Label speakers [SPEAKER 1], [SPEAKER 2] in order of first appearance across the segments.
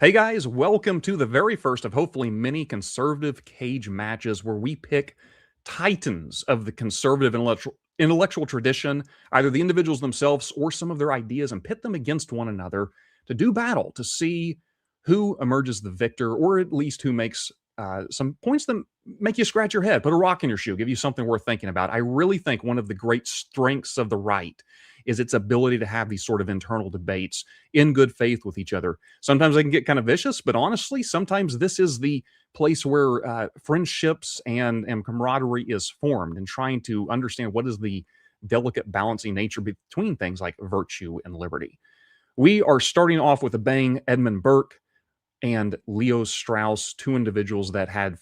[SPEAKER 1] Hey guys, welcome to the very first of hopefully many conservative cage matches where we pick titans of the conservative intellectual tradition, either the individuals themselves or some of their ideas, and pit them against one another to do battle, to see who emerges the victor, or at least who makes some points that make you scratch your head, put a rock in your shoe, give you something worth thinking about. I really think one of the great strengths of the right is its ability to have these sort of internal debates in good faith with each other. Sometimes they can get kind of vicious, but honestly, sometimes this is the place where friendships and camaraderie is formed, and trying to understand what is the delicate balancing nature between things like virtue and liberty. We are starting off with a bang. Edmund Burke and Leo Strauss, two individuals that have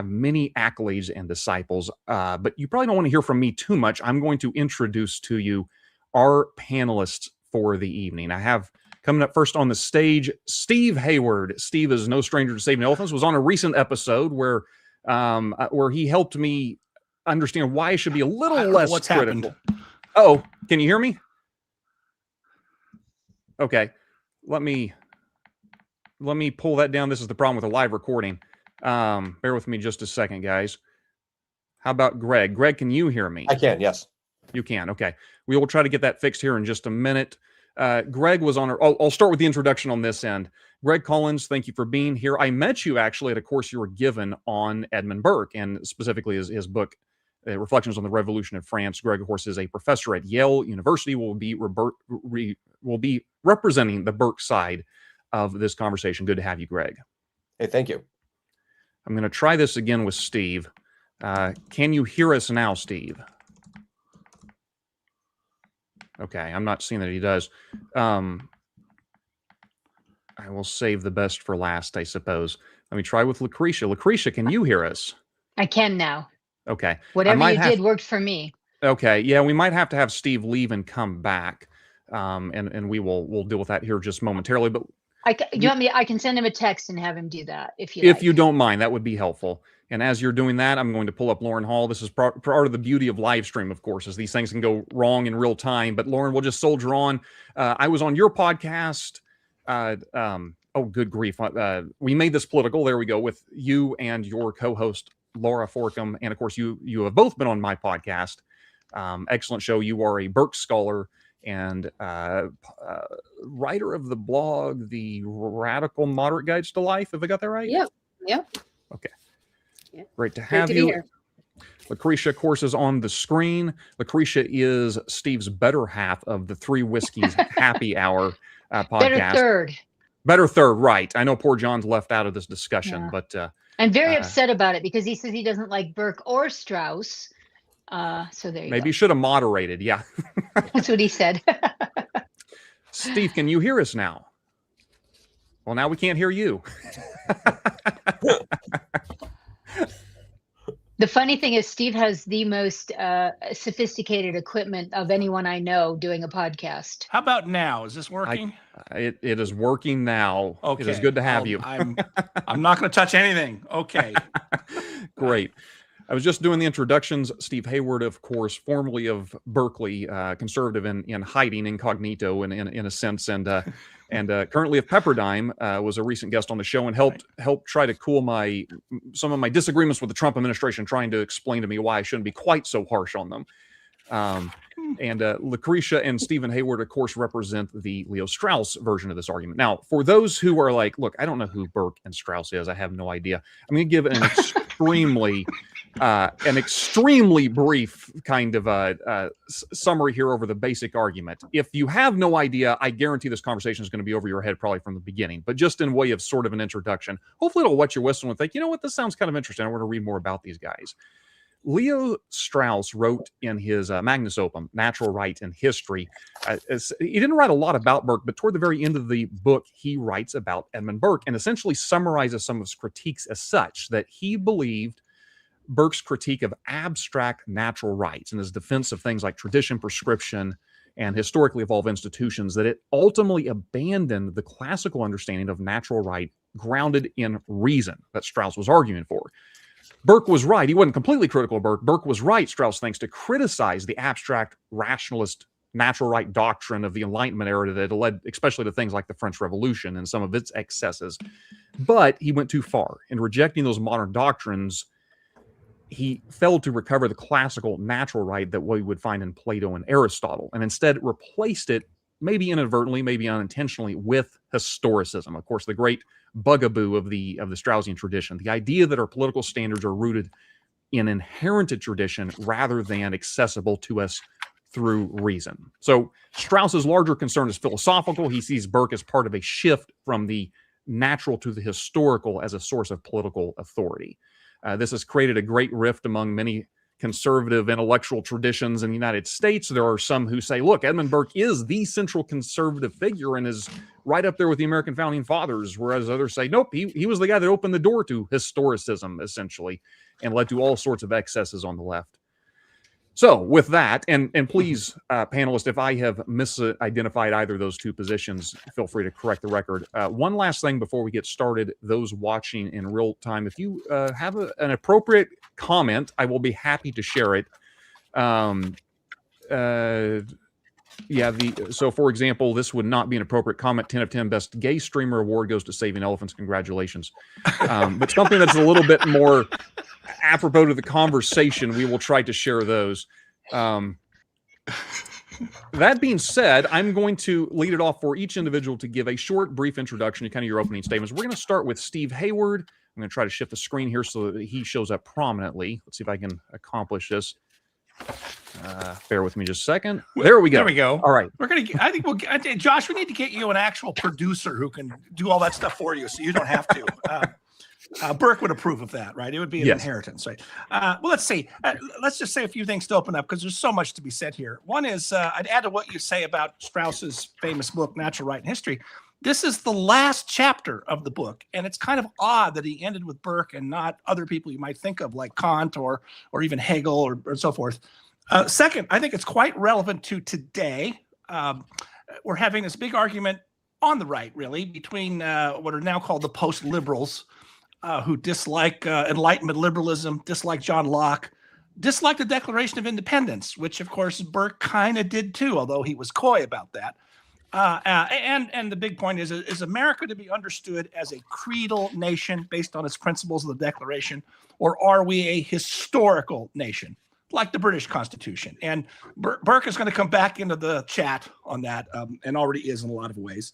[SPEAKER 1] many accolades and disciples, but you probably don't want to hear from me too much. I'm going to introduce to you our panelists for the evening. I have coming up first on the stage, Steve Hayward. Steve is no stranger to saving elephants, was on a recent episode where he helped me understand why I should be a little less critical. Oh, can you hear me? Okay, let me pull that down. This is the problem with a live recording. Bear with me just a second, guys. How about Greg? Greg, can you hear me?
[SPEAKER 2] I can, yes.
[SPEAKER 1] You can. Okay. We will try to get that fixed here in just a minute. Greg was on I'll start with the introduction on this end. Greg Collins, thank you for being here. I met you actually at a course you were given on Edmund Burke, and specifically his book, Reflections on the Revolution of France. Greg, of course, is a professor at Yale University, will be representing the Burke side of this conversation. Good to have you, Greg.
[SPEAKER 2] Hey, thank you.
[SPEAKER 1] I'm going to try this again with Steve. Can you hear us now, Steve? Okay, I'm not seeing that he does. I will save the best for last, I suppose. Let me try with Lucretia. Lucretia, can you hear us?
[SPEAKER 3] I can now.
[SPEAKER 1] Okay.
[SPEAKER 3] Whatever you did worked for me.
[SPEAKER 1] Okay, yeah, we might have to have Steve leave and come back, and we'll deal with that here just momentarily. But
[SPEAKER 3] you want me? I can send him a text and have him do that if you.
[SPEAKER 1] If you don't mind, that would be helpful. And as you're doing that, I'm going to pull up Lauren Hall. This is part of the beauty of live stream, of course, is these things can go wrong in real time. But Lauren, we'll just soldier on. I was on your podcast. Oh, good grief. We made this political. There we go, with you and your co-host, Laura Forkham. And of course, you have both been on my podcast. Excellent show. You are a Burke scholar and writer of the blog, The Radical Moderate Guides to Life. Have I got that right?
[SPEAKER 4] Yep.
[SPEAKER 1] Okay. Yeah. Great to have you. Here. Lucretia, of course, is on the screen. Lucretia is Steve's better half of the Three Whiskeys Happy Hour podcast. Better third, right. I know poor John's left out of this discussion, but...
[SPEAKER 3] I'm very upset about it because he says he doesn't like Burke or Strauss. So there you go.
[SPEAKER 1] Maybe you should have moderated, yeah.
[SPEAKER 3] That's what he said.
[SPEAKER 1] Steve, can you hear us now? Well, now we can't hear you.
[SPEAKER 3] The funny thing is Steve has the most sophisticated equipment of anyone I know doing a podcast.
[SPEAKER 5] How about now? Is this working?
[SPEAKER 1] It is working now.
[SPEAKER 5] Okay.
[SPEAKER 1] It is good to have you.
[SPEAKER 5] I'm not going to touch anything. Okay.
[SPEAKER 1] Great. I was just doing the introductions. Steve Hayward, of course, formerly of Berkeley, conservative in hiding, incognito in a sense, and currently of Pepperdine, was a recent guest on the show and helped try to cool some of my disagreements with the Trump administration, trying to explain to me why I shouldn't be quite so harsh on them. And Lucretia and Stephen Hayward, of course, represent the Leo Strauss version of this argument. Now, for those who are like, look, I don't know who Burke and Strauss is. I have no idea. I'm going to give an extremely brief kind of summary here over the basic argument. If you have no idea, I guarantee this conversation is going to be over your head probably from the beginning, but just in way of sort of an introduction, hopefully it'll wet your whistle and think, you know what, this sounds kind of interesting. I want to read more about these guys. Leo Strauss wrote in his magnus opus, Natural Right and History. He didn't write a lot about Burke, but toward the very end of the book, he writes about Edmund Burke and essentially summarizes some of his critiques as such, that he believed Burke's critique of abstract natural rights and his defense of things like tradition, prescription, and historically evolved institutions, that it ultimately abandoned the classical understanding of natural right grounded in reason that Strauss was arguing for. Burke was right. He wasn't completely critical of Burke. Burke was right, Strauss thinks, to criticize the abstract rationalist natural right doctrine of the Enlightenment era that led especially to things like the French Revolution and some of its excesses. But he went too far. In rejecting those modern doctrines, he failed to recover the classical natural right that we would find in Plato and Aristotle, and instead replaced it, maybe inadvertently, maybe unintentionally, with historicism. Of course, the great bugaboo of the Straussian tradition, the idea that our political standards are rooted in inherited tradition rather than accessible to us through reason. So Strauss's larger concern is philosophical. He sees Burke as part of a shift from the natural to the historical as a source of political authority. This has created a great rift among many conservative intellectual traditions in the United States. There are some who say, look, Edmund Burke is the central conservative figure and is right up there with the American founding fathers, whereas others say, nope, he was the guy that opened the door to historicism, essentially, and led to all sorts of excesses on the left. So with that, and please, panelists, if I have misidentified either of those two positions, feel free to correct the record. One last thing before we get started, those watching in real time, if you have an appropriate comment, I will be happy to share it. So for example, this would not be an appropriate comment. 10 of 10 best gay streamer award goes to Saving Elephants. Congratulations. But something that's a little bit more apropos to the conversation, we will try to share those. That being said, I'm going to lead it off for each individual to give a short, brief introduction to kind of your opening statements. We're going to start with Steve Hayward. I'm going to try to shift the screen here so that he shows up prominently. Let's see if I can accomplish this. Bear with me just a second. There we go.
[SPEAKER 5] There we go.
[SPEAKER 1] All right.
[SPEAKER 5] I think Josh, we need to get you an actual producer who can do all that stuff for you, so you don't have to. Burke would approve of that, right? It would be an inheritance, right? Well, let's see. Let's just say a few things to open up because there's so much to be said here. One is I'd add to what you say about Strauss's famous book, Natural Right and History. This is the last chapter of the book, and it's kind of odd that he ended with Burke and not other people you might think of like Kant or even Hegel or so forth. Second, I think it's quite relevant to today. We're having this big argument on the right, really, between what are now called the post-liberals, who dislike Enlightenment liberalism, dislike John Locke, dislike the Declaration of Independence, which, of course, Burke kind of did too, although he was coy about that. And the big point is America to be understood as a creedal nation based on its principles of the Declaration, or are we a historical nation like the British Constitution? And Burke is going to come back into the chat on that, and already is in a lot of ways.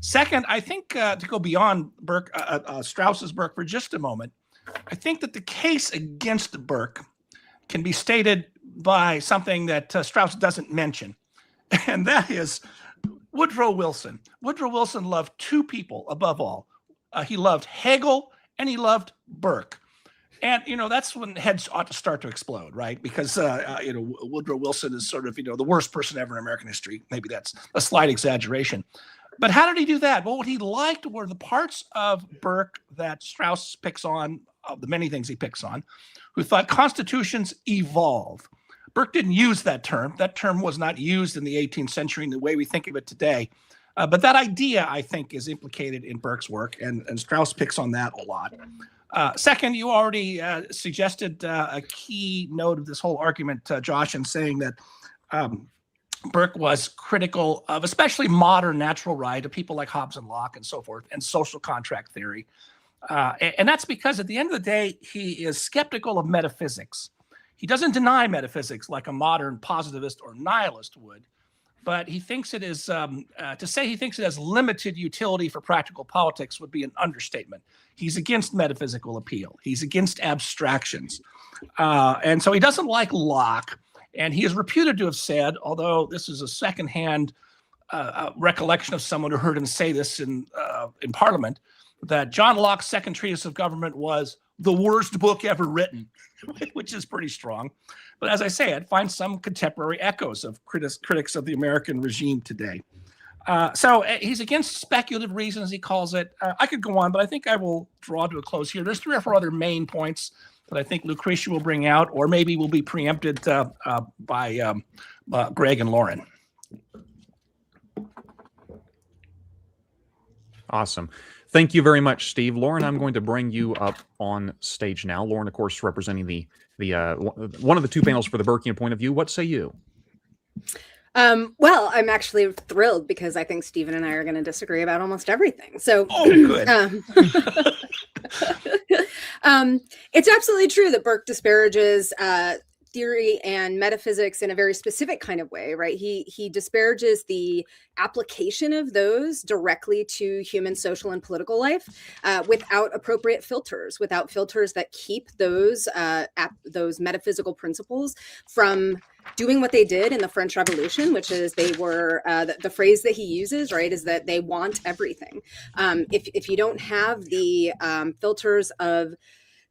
[SPEAKER 5] Second, I think to go beyond Burke, Strauss's Burke for just a moment, I think that the case against Burke can be stated by something that Strauss doesn't mention, and that is Woodrow Wilson. Woodrow Wilson loved two people above all. He loved Hegel and he loved Burke. And, that's when heads ought to start to explode, right? Because, Woodrow Wilson is sort of, the worst person ever in American history. Maybe that's a slight exaggeration. But how did he do that? Well, what he liked were the parts of Burke that Strauss picks on, of the many things he picks on, who thought constitutions evolve. Burke didn't use that term. That term was not used in the 18th century in the way we think of it today. But that idea, I think, is implicated in Burke's work, and Strauss picks on that a lot. Second, you already suggested a key note of this whole argument, Josh, in saying that Burke was critical of especially modern natural right, of people like Hobbes and Locke and so forth, and social contract theory. And that's because at the end of the day, he is skeptical of metaphysics. He doesn't deny metaphysics like a modern positivist or nihilist would, but he thinks it is, to say he thinks it has limited utility for practical politics would be an understatement. He's against metaphysical appeal. He's against abstractions. And so he doesn't like Locke. And he is reputed to have said, although this is a secondhand recollection of someone who heard him say this in Parliament, that John Locke's Second Treatise of Government was the worst book ever written, which is pretty strong. But as I say, I'd find some contemporary echoes of critics of the American regime today. So he's against speculative reason, as he calls it. I could go on, but I think I will draw to a close here. There's 3 or 4 other main points that I think Lucretia will bring out, or maybe will be preempted by Greg and Lauren.
[SPEAKER 1] Awesome. Thank you very much, Steve. Lauren, I'm going to bring you up on stage now. Lauren, of course, representing the one of the 2 panels for the Burkean point of view. What say you?
[SPEAKER 2] Well, I'm actually thrilled because I think Stephen and I are going to disagree about almost everything. So,
[SPEAKER 5] good.
[SPEAKER 2] It's absolutely true that Burke disparages theory and metaphysics in a very specific kind of way, right? He disparages the application of those directly to human social and political life without appropriate filters, without filters that keep those metaphysical principles from doing what they did in the French Revolution, which is they were the phrase that he uses, right, is that they want everything. If you don't have the filters of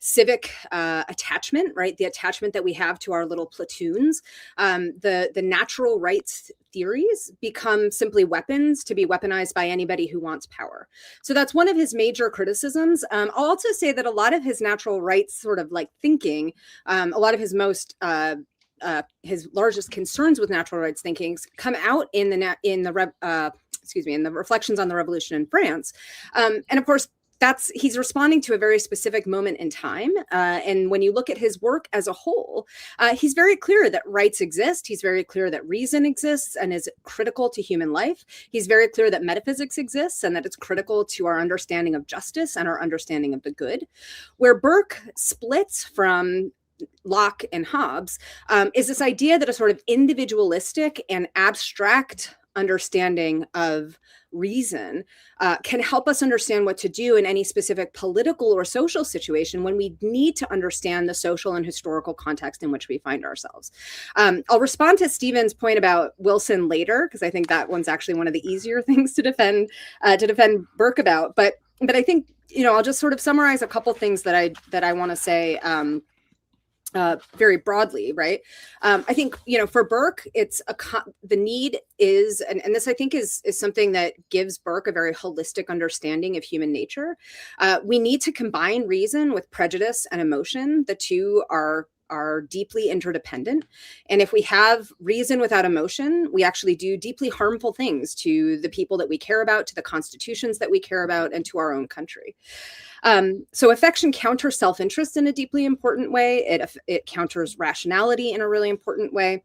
[SPEAKER 2] civic attachment, right, the attachment that we have to our little platoons, the natural rights theories become simply weapons to be weaponized by anybody who wants power. So that's one of his major criticisms. I'll also say that a lot of his natural rights sort of like thinking, a lot of his most his largest concerns with natural rights thinking come out in the Reflections on the Revolution in France, and of course he's responding to a very specific moment in time. And when you look at his work as a whole, he's very clear that rights exist. He's very clear that reason exists and is critical to human life. He's very clear that metaphysics exists and that it's critical to our understanding of justice and our understanding of the good. Where Burke splits from Locke and Hobbes is this idea that a sort of individualistic and abstract understanding of reason can help us understand what to do in any specific political or social situation when we need to understand the social and historical context in which we find ourselves. I'll respond to Stephen's point about Wilson later, because I think that one's actually one of the easier things to defend Burke about. But I think, I'll just sort of summarize a couple things that I want to say very broadly, right? I think, for Burke, it's the need is, and this I think is something that gives Burke a very holistic understanding of human nature. We need to combine reason with prejudice and emotion. The two are deeply interdependent. And if we have reason without emotion, we actually do deeply harmful things to the people that we care about, to the constitutions that we care about, and to our own country. So affection counters self-interest in a deeply important way. It counters rationality in a really important way.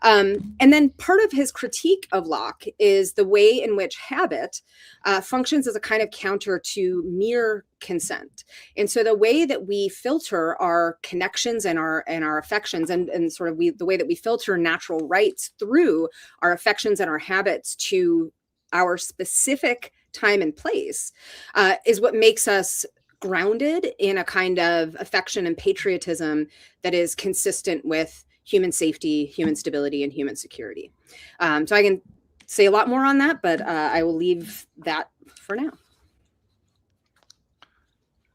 [SPEAKER 2] And then part of his critique of Locke is the way in which habit functions as a kind of counter to mere consent. And so the way that we filter our connections and our affections and sort of the way that we filter natural rights through our affections and our habits to our specific time and place is what makes us grounded in a kind of affection and patriotism that is consistent with human safety, human stability, and human security. So I can say a lot more on that, but I will leave that for now.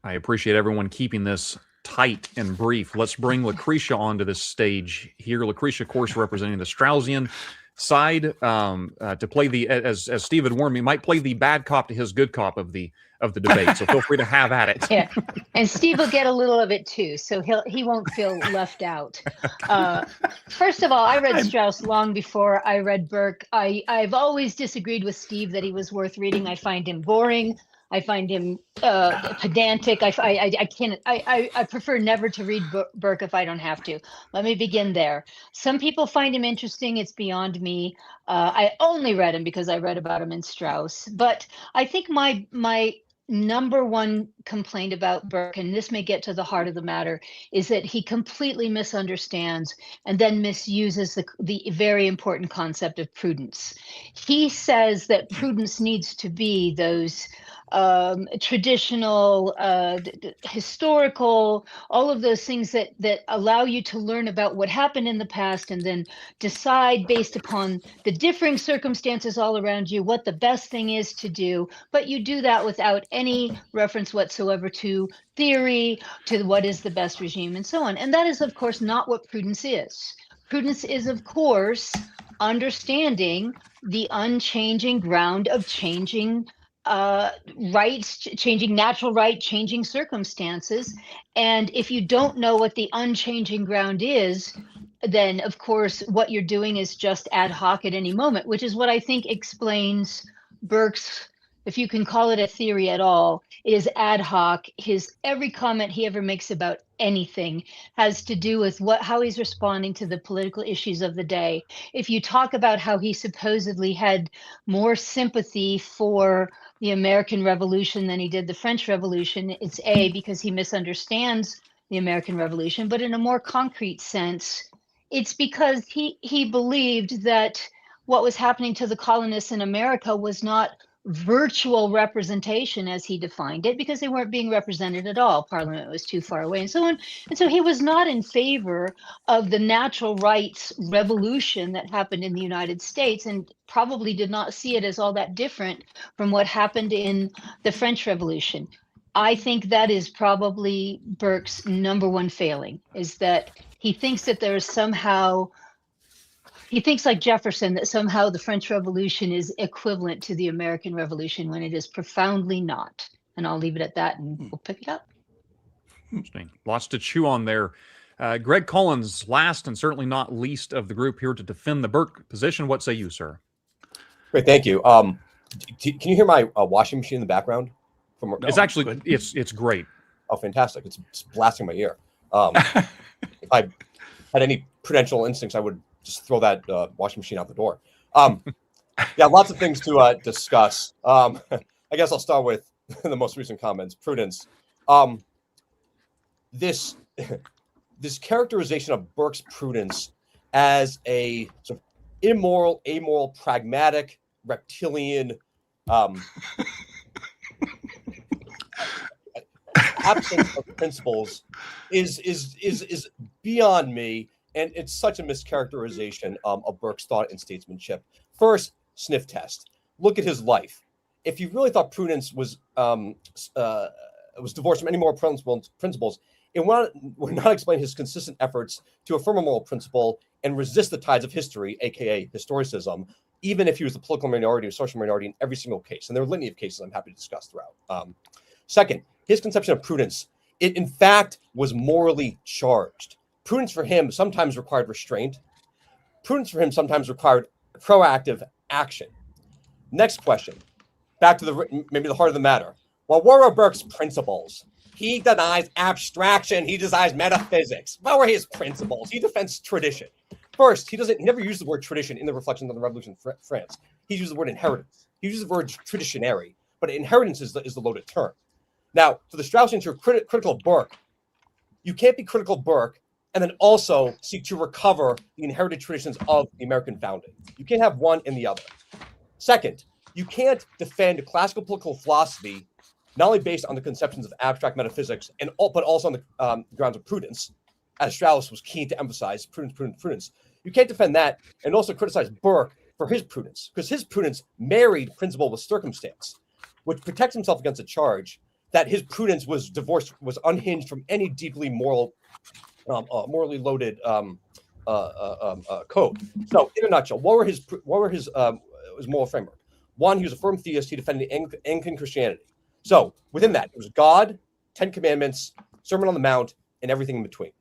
[SPEAKER 1] I appreciate everyone keeping this tight and brief. Let's bring Lucretia onto this stage here. Lucretia, of course, representing the Straussian side to play the, as Steve had warned me, might play the bad cop to his good cop of the debate. So feel free to have at it.
[SPEAKER 3] Yeah, and Steve will get a little of it too, so he won't feel left out. First of all, I read Strauss long before I read Burke. I've always disagreed with Steve that he was worth reading. I find him boring. I find him pedantic. I prefer never to read Burke if I don't have to. Let me begin there. Some people find him interesting. It's beyond me. I only read him because I read about him in Strauss. But I think my number one complaint about Burke, and this may get to the heart of the matter, is that he completely misunderstands and then misuses the very important concept of prudence. He says that prudence needs to be those traditional, historical, all of those things that allow you to learn about what happened in the past and then decide based upon the differing circumstances all around you what the best thing is to do. But you do that without any reference whatsoever to theory, to what is the best regime, and so on. And that is, of course, not what prudence is. Prudence is, of course, understanding the unchanging ground of changing rights, changing natural right, changing circumstances. And if you don't know what the unchanging ground is, then of course what you're doing is just ad hoc at any moment, which is what I think explains Burke's if you can call it a theory at all, is ad hoc. Every comment he ever makes about anything has to do with how he's responding to the political issues of the day. If you talk about how he supposedly had more sympathy for the American Revolution than he did the French Revolution, it's because he misunderstands the American Revolution, but in a more concrete sense, it's because he believed that what was happening to the colonists in America was not virtual representation as he defined it, because they weren't being represented at all. Parliament was too far away and so on. And so he was not in favor of the natural rights revolution that happened in the United States, and probably did not see it as all that different from what happened in the French Revolution. I think that is probably Burke's number one failing, is that he thinks that there's somehow, he thinks like Jefferson, that somehow the French Revolution is equivalent to the American Revolution, when it is profoundly not. And I'll leave it at that, and we'll pick it up.
[SPEAKER 1] Interesting. Lots to chew on there. Greg Collins, last and certainly not least of the group here to defend the Burke position. What say you, sir?
[SPEAKER 4] Great, thank you. Can you hear my washing machine in the background?
[SPEAKER 1] It's actually it's great.
[SPEAKER 4] Oh, fantastic! It's blasting my ear. If I had any prudential instincts, I would just throw that washing machine out the door. Yeah, lots of things to discuss. I guess I'll start with the most recent comments. Prudence. This characterization of Burke's prudence as a sort of immoral, amoral, pragmatic, reptilian, absence of principles is beyond me, and it's such a mischaracterization of Burke's thought and statesmanship. First, sniff test. Look at his life. If you really thought prudence was divorced from any moral principles, it would not explain his consistent efforts to affirm a moral principle and resist the tides of history, aka historicism, even if he was the political minority or social minority in every single case. And there are a litany of cases I'm happy to discuss throughout. Second, his conception of prudence, it in fact was morally charged. Prudence for him sometimes required restraint. Prudence for him sometimes required proactive action. Next question, back to maybe the heart of the matter. What were Burke's principles? He denies abstraction. He denies metaphysics. What were his principles? He defends tradition. First, he never used the word tradition in the Reflections on the Revolution in France. He used the word inheritance. He uses the word traditionary, but inheritance is the loaded term. Now, for the Straussians who are critical of Burke, you can't be critical of Burke and then also seek to recover the inherited traditions of the American founding. You can't have one and the other. Second, you can't defend classical political philosophy not only based on the conceptions of abstract metaphysics, but also on the grounds of prudence, as Strauss was keen to emphasize, prudence. You can't defend that and also criticize Burke for his prudence, because his prudence married principle with circumstance, which protects himself against a charge that his prudence was unhinged from any deeply morally loaded code. So, in a nutshell, what were his moral framework? One, he was a firm theist. He defended Anglican Christianity. So, within that, it was God, 10 Commandments, Sermon on the Mount, and everything in between.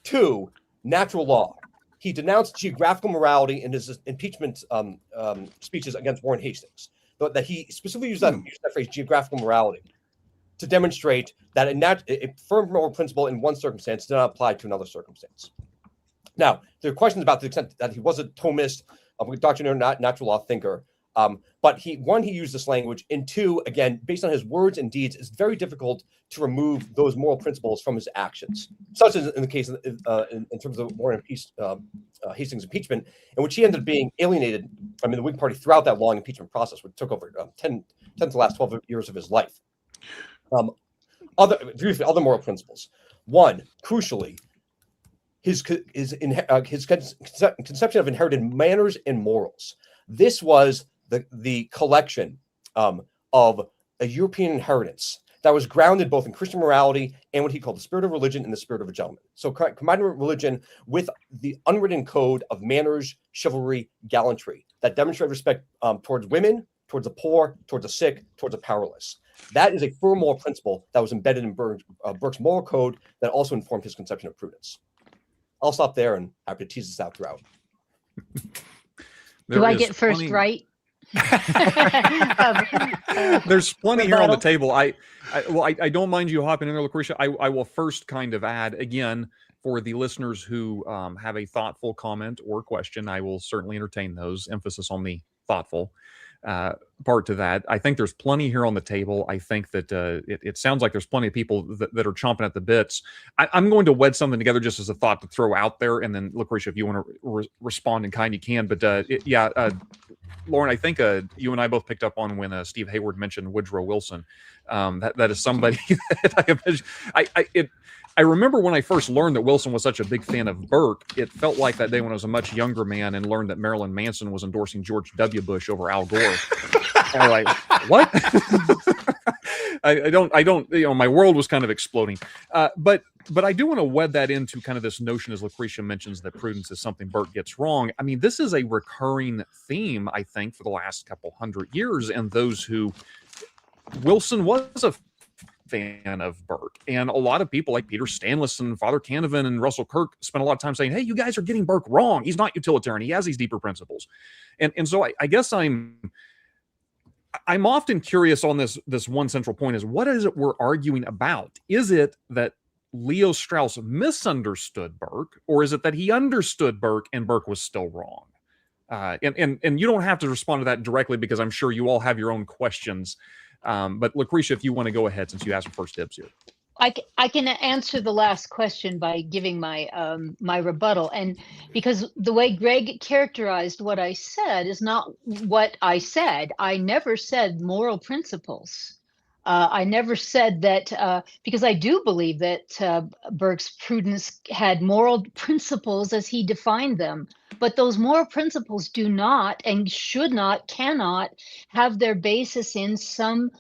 [SPEAKER 4] Two, natural law. He denounced geographical morality in his impeachment speeches against Warren Hastings. That he specifically used that phrase, geographical morality, to demonstrate that a firm moral principle in one circumstance did not apply to another circumstance. Now, there are questions about the extent that he was a Thomist, a doctrinaire, natural law thinker. But he used this language, and two, again, based on his words and deeds, it's very difficult to remove those moral principles from his actions, such as in the case in terms of Warren Hastings' impeachment, in which he ended up being alienated. I mean, the Whig Party throughout that long impeachment process, which took over 10 to the last 12 years of his life. Other moral principles. One, crucially, his conception of inherited manners and morals. This was the collection of a European inheritance that was grounded both in Christian morality and what he called the spirit of religion and the spirit of a gentleman. So combining religion with the unwritten code of manners, chivalry, gallantry that demonstrate respect towards women, towards the poor, towards the sick, towards the powerless. That is a firm moral principle that was embedded in Burke's moral code that also informed his conception of prudence. I'll stop there and happy to tease this out throughout.
[SPEAKER 3] Do I get first right?
[SPEAKER 1] There's plenty here on the table. I don't mind you hopping in there, Lucretia. I will first kind of add again for the listeners who have a thoughtful comment or question. I will certainly entertain those. Emphasis on the thoughtful part to that. I think there's plenty here on the table. I think that it sounds like there's plenty of people that are chomping at the bits. I'm going to wed something together just as a thought to throw out there, and then Lucretia, if you want to respond in kind, you can. But Lauren, I think you and I both picked up on when Steve Hayward mentioned Woodrow Wilson. That is somebody that I remember when I first learned that Wilson was such a big fan of Burke. It felt like that day when I was a much younger man and learned that Marilyn Manson was endorsing George W. Bush over Al Gore. And I'm like, what? I don't. My world was kind of exploding. But I do want to wed that into kind of this notion, as Lucretia mentions, that prudence is something Burke gets wrong. I mean, this is a recurring theme, I think, for the last couple hundred years, and those who Wilson was a fan of Burke, and a lot of people like Peter Stanlis and Father Canavan and Russell Kirk spent a lot of time saying, hey, you guys are getting Burke wrong. He's not utilitarian. He has these deeper principles. And so I guess I'm often curious on this one central point is, what is it we're arguing about? Is it that Leo Strauss misunderstood Burke, or is it that he understood Burke and Burke was still wrong? And you don't have to respond to that directly, because I'm sure you all have your own questions. But Lucretia, if you want to go ahead, since you asked for first dibs here.
[SPEAKER 3] I can answer the last question by giving my my rebuttal, and because the way Greg characterized what I said is not what I said. I never said moral principles. I never said that, because I do believe that Burke's prudence had moral principles as he defined them. But those moral principles do not and should not, cannot have their basis in some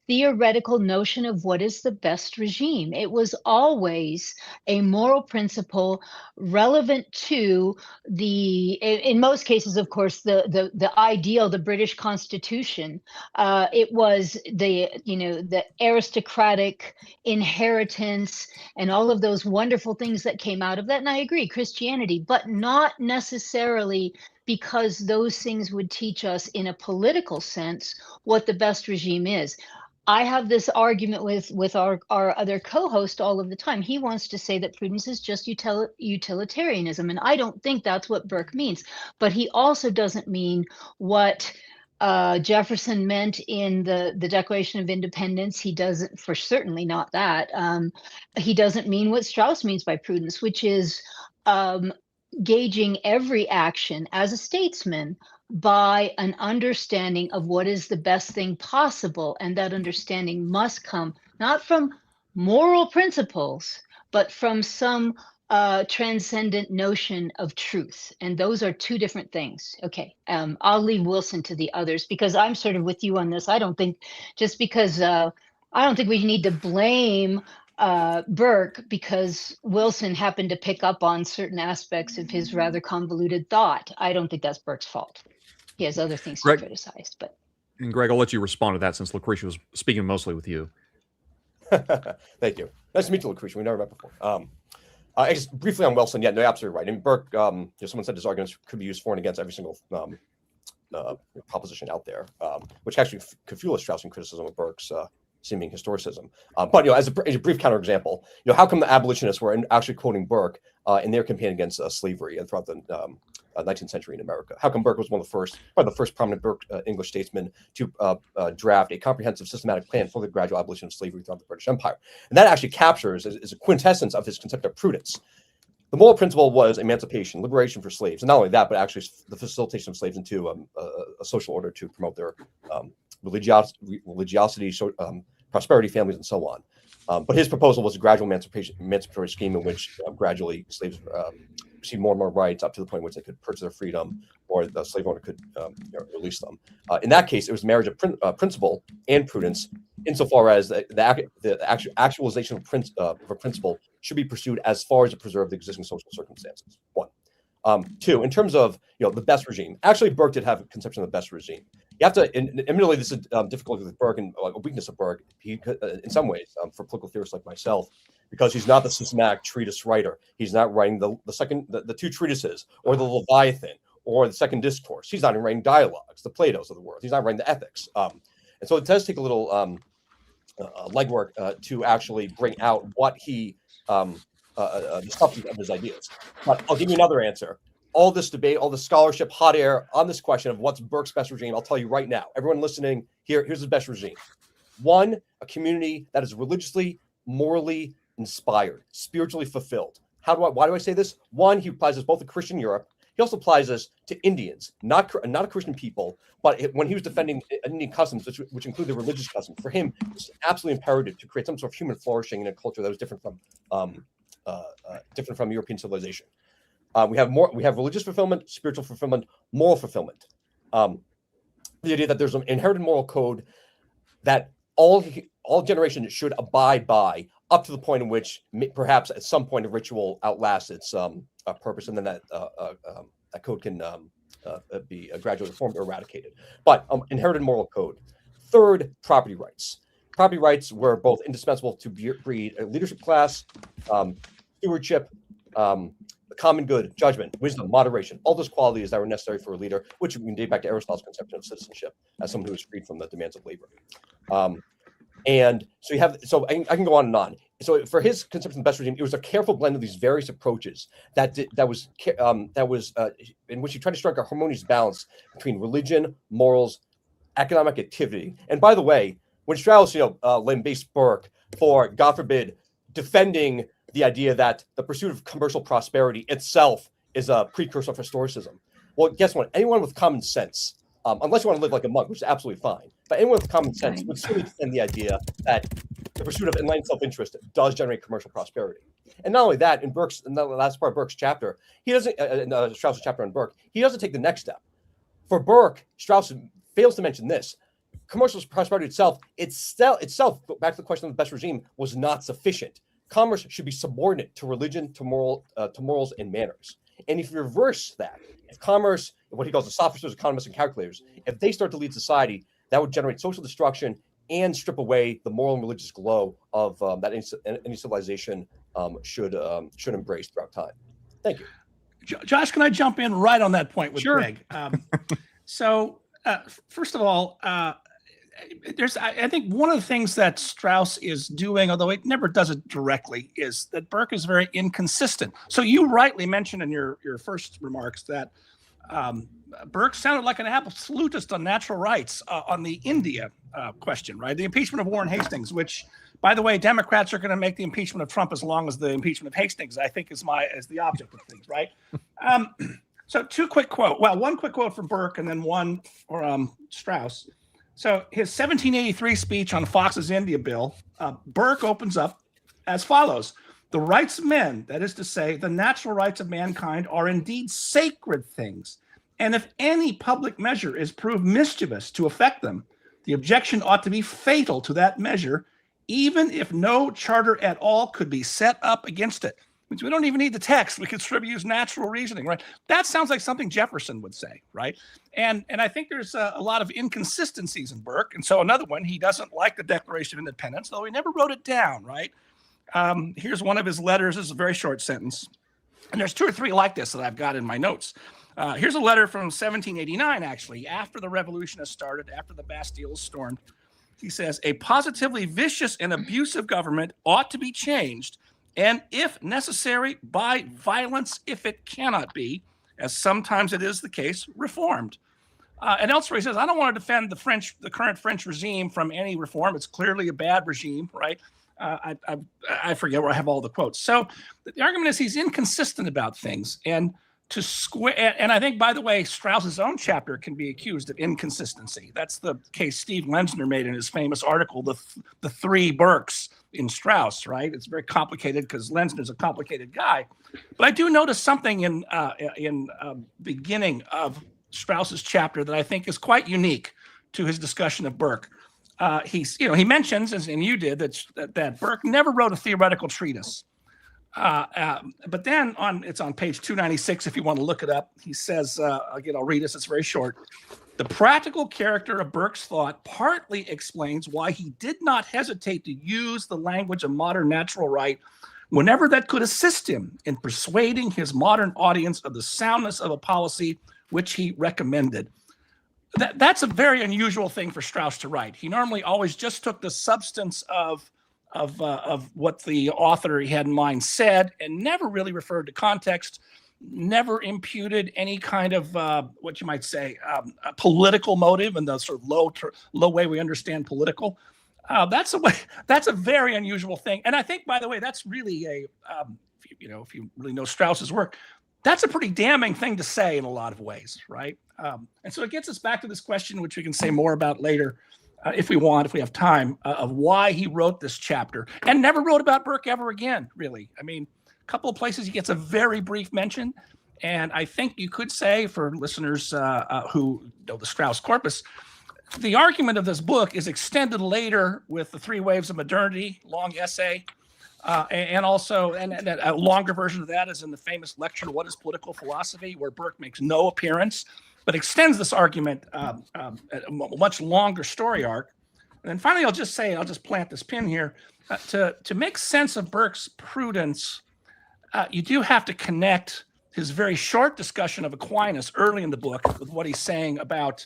[SPEAKER 3] theoretical notion of what is the best regime. It was always a moral principle relevant to in most cases, of course, the ideal, the British Constitution. It was the aristocratic inheritance and all of those wonderful things that came out of that. And I agree, Christianity, but not necessarily because those things would teach us in a political sense what the best regime is. I have this argument with our other co-host all of the time. He wants to say that prudence is just utilitarianism, and I don't think that's what Burke means. But he also doesn't mean what Jefferson meant in the Declaration of Independence. He doesn't, for certainly not that. He doesn't mean what Strauss means by prudence, which is gauging every action as a statesman by an understanding of what is the best thing possible. And that understanding must come not from moral principles, but from some transcendent notion of truth. And those are two different things. Okay, I'll leave Wilson to the others, because I'm sort of with you on this. I don't think just because I don't think we need to blame Burke because Wilson happened to pick up on certain aspects of his rather convoluted thought. I don't think that's Burke's fault. He has other things to criticize. But
[SPEAKER 1] and Greg, I'll let you respond to that, since Lucretia was speaking mostly with you.
[SPEAKER 4] Thank you. Nice to meet you, Lucretia. We never met before. I just briefly on Wilson. Yeah, no, absolutely right. I mean, Burke. Someone said his arguments could be used for and against every single proposition out there, which actually could fuel a Straussian criticism of Burke's seeming historicism. But as a brief counterexample, how come the abolitionists were actually quoting Burke in their campaign against slavery and throughout the 19th century in America? How come Burke was one of the first prominent English statesmen to draft a comprehensive, systematic plan for the gradual abolition of slavery throughout the British Empire? And that actually captures, is a quintessence of his concept of prudence. The moral principle was emancipation, liberation for slaves, and not only that, but actually the facilitation of slaves into a social order to promote their religiosity, prosperity, families, and so on. But his proposal was a gradual emancipatory scheme in which gradually slaves received more and more rights up to the point in which they could purchase their freedom, or the slave owner could release them. In that case, it was marriage of principle and prudence, insofar as the actualization of a principle should be pursued as far as to preserve the existing social circumstances. One. Two, in terms of the best regime, actually Burke did have a conception of the best regime. You have to, and admittedly, this is difficult with Burke and a weakness of Burke. He, in some ways, for political theorists like myself, because he's not the systematic treatise writer. He's not writing the two treatises, or the Leviathan, or the second discourse. He's not even writing dialogues, the Platos of the world. He's not writing the ethics. And so it does take a little legwork to actually bring out what he, the substance of his ideas. But I'll give you another answer. All this debate, all the scholarship, hot air on this question of what's Burke's best regime, I'll tell you right now. Everyone listening, here's his best regime. One, a community that is religiously, morally inspired, spiritually fulfilled. Why do I say this? One, he applies this both to Christian Europe. He also applies this to Indians, not a Christian people, but when he was defending Indian customs, which include the religious customs, for him, it's absolutely imperative to create some sort of human flourishing in a culture that was different from European civilization. We have religious fulfillment, spiritual fulfillment, moral fulfillment. The idea that there's an inherited moral code that all generations should abide by, up to the point in which perhaps at some point a ritual outlasts its purpose, and then that code can be gradually reformed or eradicated. But inherited moral code. Third, property rights. Property rights were both indispensable to breed a leadership class, stewardship, common good, judgment, wisdom, moderation, all those qualities that were necessary for a leader, which we can date back to Aristotle's conception of citizenship as someone who is freed from the demands of labor. And so I can go on and on. So for his conception of the best regime, it was a careful blend of these various approaches that was in which he tried to strike a harmonious balance between religion, morals, economic activity. And by the way, when Strauss, lambastes Burke for, God forbid, defending the idea that the pursuit of commercial prosperity itself is a precursor of historicism. Well, guess what? Anyone with common sense, unless you want to live like a monk, which is absolutely fine, but anyone with common sense would certainly defend the idea that the pursuit of enlightened self-interest does generate commercial prosperity. And not only that, in the last part of Burke's chapter, he doesn't, in Strauss's chapter on Burke, he doesn't take the next step. For Burke, Strauss fails to mention this. Commercial prosperity itself, back to the question of the best regime, was not sufficient. Commerce should be subordinate to religion, to morals and manners. And if you reverse that, if commerce, what he calls the sophisters, economists, and calculators, if they start to lead society, that would generate social destruction and strip away the moral and religious glow of that any civilization should embrace throughout time. Thank you.
[SPEAKER 5] Josh, can I jump in right on that point with
[SPEAKER 1] Sure.
[SPEAKER 5] Greg? First of all, I think one of the things that Strauss is doing, although it never does it directly, is that Burke is very inconsistent. So you rightly mentioned in your first remarks that Burke sounded like an absolutist on natural rights on the India question, right? The impeachment of Warren Hastings, which, by the way, Democrats are going to make the impeachment of Trump as long as the impeachment of Hastings, I think, is the object of things, right? So one quick quote from Burke and then one for Strauss. So his 1783 speech on Fox's India bill, Burke opens up as follows. The rights of men, that is to say, the natural rights of mankind, are indeed sacred things. And if any public measure is proved mischievous to affect them, the objection ought to be fatal to that measure, even if no charter at all could be set up against it. Which we don't even need the text. We could sort of use natural reasoning, right? That sounds like something Jefferson would say, right? And I think there's a lot of inconsistencies in Burke. And so another one, he doesn't like the Declaration of Independence, though he never wrote it down, right? Here's one of his letters. This is a very short sentence. And there's two or three like this that I've got in my notes. Here's a letter from 1789, actually, after the revolution has started, after the Bastille is stormed. He says, a positively vicious and abusive government ought to be changed, and if necessary, by violence, if it cannot be, as sometimes it is the case, reformed. And elsewhere he says, I don't want to defend the current French regime from any reform. It's clearly a bad regime, right? I forget where I have all the quotes. So the argument is he's inconsistent about things. And I think, by the way, Strauss's own chapter can be accused of inconsistency. That's the case Steve Lenzner made in his famous article, The Three Burkes in Strauss, right? It's very complicated because Lenzner's a complicated guy. But I do notice something in beginning of Strauss's chapter that I think is quite unique to his discussion of Burke. He mentions, and you did, that Burke never wrote a theoretical treatise. But then it's on page 296, if you want to look it up. He says, again, I'll read this, it's very short. The practical character of Burke's thought partly explains why he did not hesitate to use the language of modern natural right whenever that could assist him in persuading his modern audience of the soundness of a policy which he recommended. That's a very unusual thing for Strauss to write. He normally always just took the substance of what the author he had in mind said and never really referred to context, never imputed any kind of what you might say a political motive in the sort of low way we understand political. That's a very unusual thing. And I think, by the way, that's really if you really know Strauss's work, that's a pretty damning thing to say in a lot of ways, right? And so it gets us back to this question, which we can say more about later if we have time, of why he wrote this chapter and never wrote about Burke ever again, really. I mean, a couple of places he gets a very brief mention. And I think you could say, for listeners who know the Strauss corpus, the argument of this book is extended later with the Three Waves of Modernity, long essay. And a longer version of that is in the famous lecture, What is Political Philosophy?, where Burke makes no appearance, but extends this argument a much longer story arc. And then finally, I'll just plant this pin here. To make sense of Burke's prudence, you do have to connect his very short discussion of Aquinas early in the book with what he's saying about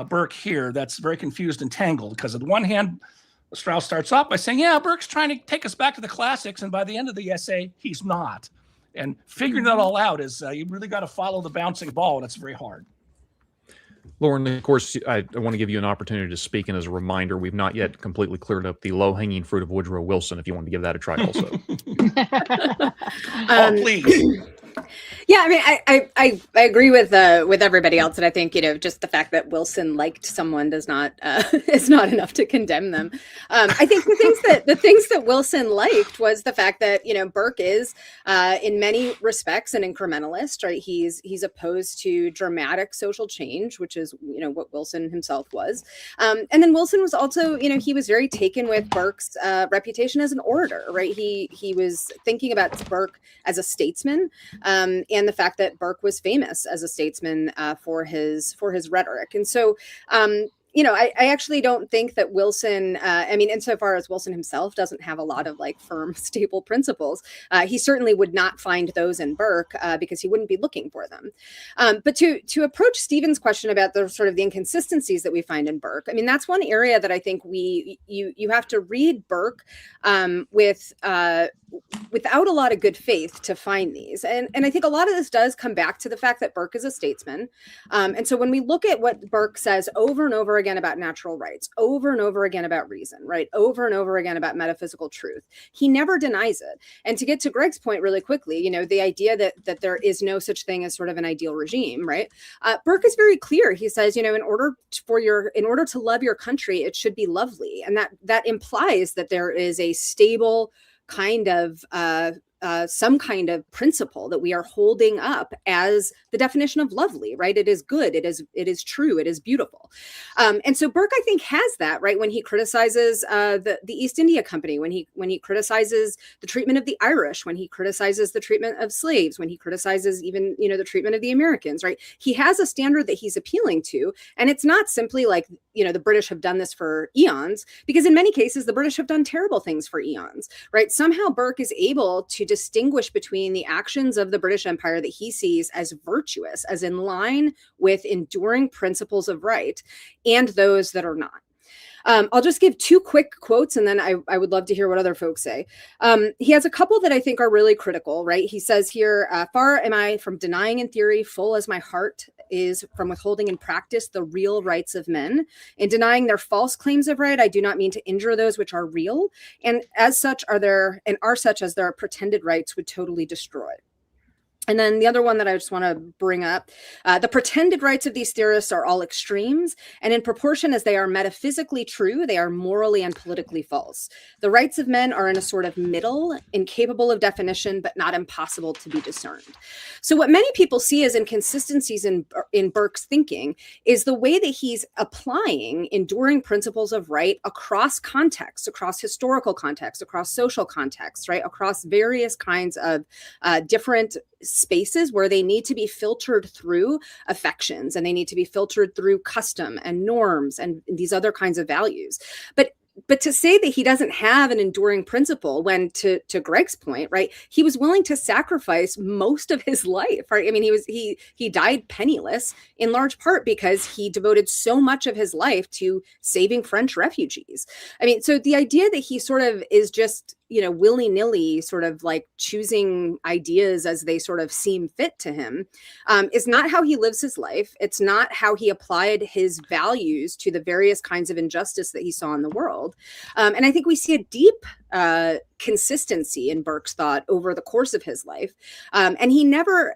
[SPEAKER 5] Burke here. That's very confused and tangled, because on the one hand, Strauss starts off by saying, yeah, Burke's trying to take us back to the classics, and by the end of the essay, he's not. And figuring that all out is you really got to follow the bouncing ball, and it's very hard.
[SPEAKER 1] Lauren, of course, I want to give you an opportunity to speak, and as a reminder, we've not yet completely cleared up the low-hanging fruit of Woodrow Wilson, if you want to give that a try also.
[SPEAKER 5] Please.
[SPEAKER 2] Yeah, I mean, I agree with everybody else, and I think just the fact that Wilson liked someone is not enough to condemn them. I think the things that Wilson liked was the fact that Burke is in many respects an incrementalist, right? He's opposed to dramatic social change, which is what Wilson himself was, and then Wilson was also he was very taken with Burke's reputation as an orator, right? He was thinking about Burke as a statesman. And the fact that Burke was famous as a statesman for his rhetoric. And so, I actually don't think that Wilson, insofar as Wilson himself doesn't have a lot of firm, stable principles, he certainly would not find those in Burke because he wouldn't be looking for them. But to approach Stephen's question about the sort of the inconsistencies that we find in Burke, I mean, that's one area that I think you have to read Burke without a lot of good faith to find these. And I think a lot of this does come back to the fact that Burke is a statesman. And so when we look at what Burke says over and over again about natural rights, over and over again about reason, right? Over and over again about metaphysical truth, he never denies it. And to get to Greg's point really quickly, the idea that there is no such thing as sort of an ideal regime, right? Burke is very clear. He says, in order to love your country, it should be lovely. And that implies that there is a stable kind of some kind of principle that we are holding up as the definition of lovely, right? It is good. It is true. It is beautiful. And so Burke, I think, has that, right? When he criticizes the East India Company, when he criticizes the treatment of the Irish, when he criticizes the treatment of slaves, when he criticizes even, the treatment of the Americans, right? He has a standard that he's appealing to. And it's not simply like, the British have done this for eons, because in many cases, the British have done terrible things for eons, right? Somehow Burke is able to distinguish between the actions of the British Empire that he sees as virtuous, as in line with enduring principles of right, and those that are not. I'll just give two quick quotes, and then I would love to hear what other folks say. He has a couple that I think are really critical, right? He says here, far am I from denying in theory, full as my heart is from withholding in practice the real rights of men. In denying their false claims of right, I do not mean to injure those which are real, and as such are such as their pretended rights would totally destroy. And then the other one that I just want to bring up, the pretended rights of these theorists are all extremes, and in proportion as they are metaphysically true, they are morally and politically false. The rights of men are in a sort of middle, incapable of definition, but not impossible to be discerned. So what many people see as inconsistencies in Burke's thinking is the way that he's applying enduring principles of right across contexts, across historical contexts, across social contexts, right, across various kinds of different spaces where they need to be filtered through affections, and they need to be filtered through custom and norms and these other kinds of values. But but to say that he doesn't have an enduring principle, when to Greg's point, right, he was willing to sacrifice most of his life, right? I mean, he died penniless in large part because he devoted so much of his life to saving French refugees. I mean, so the idea that he sort of is just, you know, willy-nilly sort of like choosing ideas as they sort of seem fit to him is not how he lives his life. It's not how he applied his values to the various kinds of injustice that he saw in the world. And I think we see a deep consistency in Burke's thought over the course of his life. And he never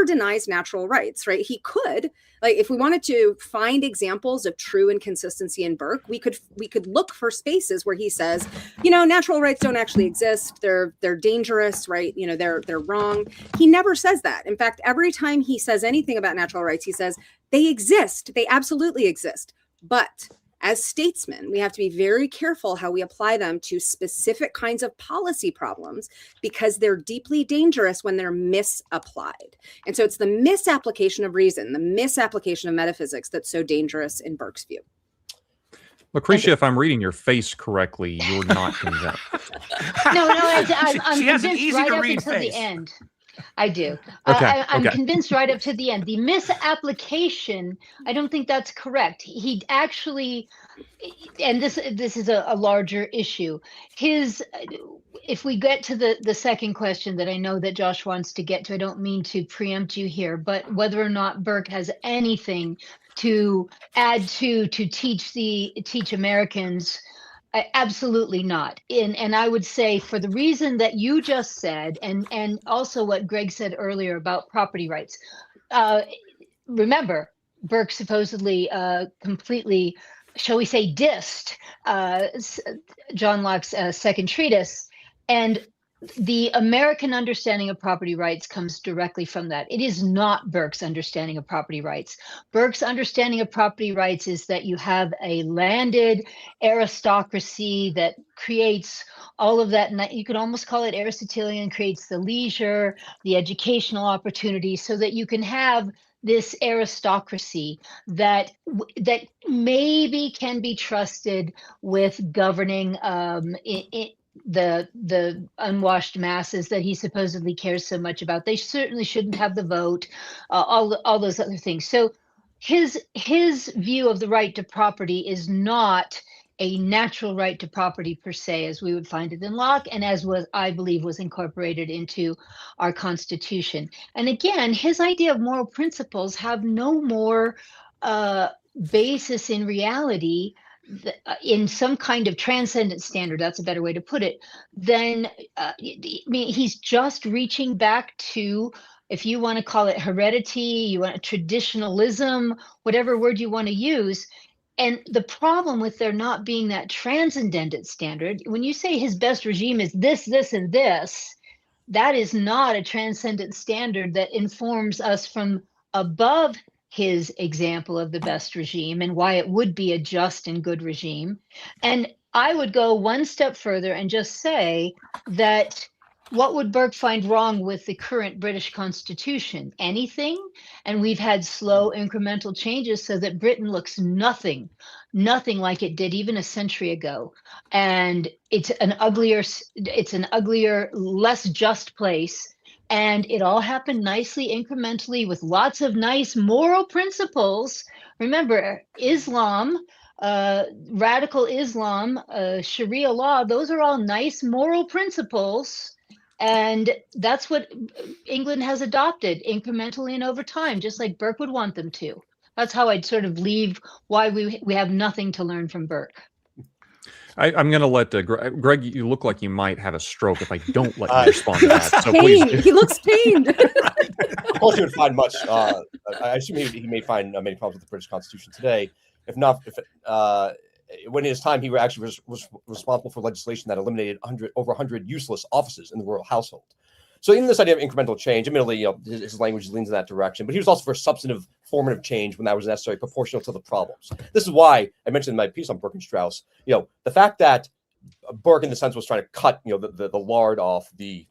[SPEAKER 2] denies natural rights, right? He could, like, if we wanted to find examples of true inconsistency in Burke, we could look for spaces where he says, you know, natural rights don't actually exist. They're dangerous, right? You know, they're wrong. He never says that. In fact, every time he says anything about natural rights, he says they exist. They absolutely exist. But as statesmen, we have to be very careful how we apply them to specific kinds of policy problems, because they're deeply dangerous when they're misapplied. And so it's the misapplication of reason, the misapplication of metaphysics that's so dangerous in Burke's view.
[SPEAKER 1] Lucretia, if I'm reading your face correctly, you're not convinced.
[SPEAKER 3] No, I'm
[SPEAKER 5] She has an
[SPEAKER 3] convinced
[SPEAKER 5] easy
[SPEAKER 3] right
[SPEAKER 5] to
[SPEAKER 3] up
[SPEAKER 5] read
[SPEAKER 3] until
[SPEAKER 5] face.
[SPEAKER 3] the end. I do.
[SPEAKER 1] Okay,
[SPEAKER 3] I'm
[SPEAKER 1] okay.
[SPEAKER 3] convinced right up to the end. The misapplication, I don't think that's correct. He actually, and this is a larger issue. If we get to the second question that I know that Josh wants to get to, I don't mean to preempt you here, but whether or not Burke has anything to add to teach Americans. Absolutely not. And I would say, for the reason that you just said, and also what Greg said earlier about property rights. Remember, Burke supposedly completely, shall we say, dissed John Locke's second treatise. And the American understanding of property rights comes directly from that. It is not Burke's understanding of property rights. Burke's understanding of property rights is that you have a landed aristocracy that creates all of that, and you could almost call it Aristotelian, creates the leisure, the educational opportunities, so that you can have this aristocracy that maybe can be trusted with governing the unwashed masses that he supposedly cares so much about. They certainly shouldn't have the vote, all those other things. So his view of the right to property is not a natural right to property per se, as we would find it in Locke, and as I believe was incorporated into our Constitution. And again, his idea of moral principles have no more basis in reality, in some kind of transcendent standard, that's a better way to put it, then I mean, he's just reaching back to, if you want to call it heredity, you want traditionalism, whatever word you want to use. And the problem with there not being that transcendent standard, when you say his best regime is this, this, and this, that is not a transcendent standard that informs us from above his example of the best regime and why it would be a just and good regime. And I would go one step further and just say that what would Burke find wrong with the current British Constitution? Anything? And we've had slow incremental changes so that Britain looks nothing like it did even a century ago. And it's an uglier, less just place. And it all happened nicely, incrementally, with lots of nice moral principles. Remember, Islam, radical Islam, Sharia law, those are all nice moral principles. And that's what England has adopted incrementally and over time, just like Burke would want them to. That's how I'd sort of leave why we have nothing to learn from Burke.
[SPEAKER 1] I'm going to let Greg, you look like you might have a stroke if I don't let you respond to that. So
[SPEAKER 2] please. He looks pained.
[SPEAKER 4] Of course, he would find much. I assume he may find many problems with the British Constitution today. If not, when in his time, he actually was responsible for legislation that eliminated over 100 useless offices in the royal household. So in this idea of incremental change, admittedly, his language leans in that direction, but he was also for substantive formative change when that was necessary, proportional to the problems. This is why I mentioned in my piece on Burke and Strauss, the fact that Burke, in the sense, was trying to cut, the lard off the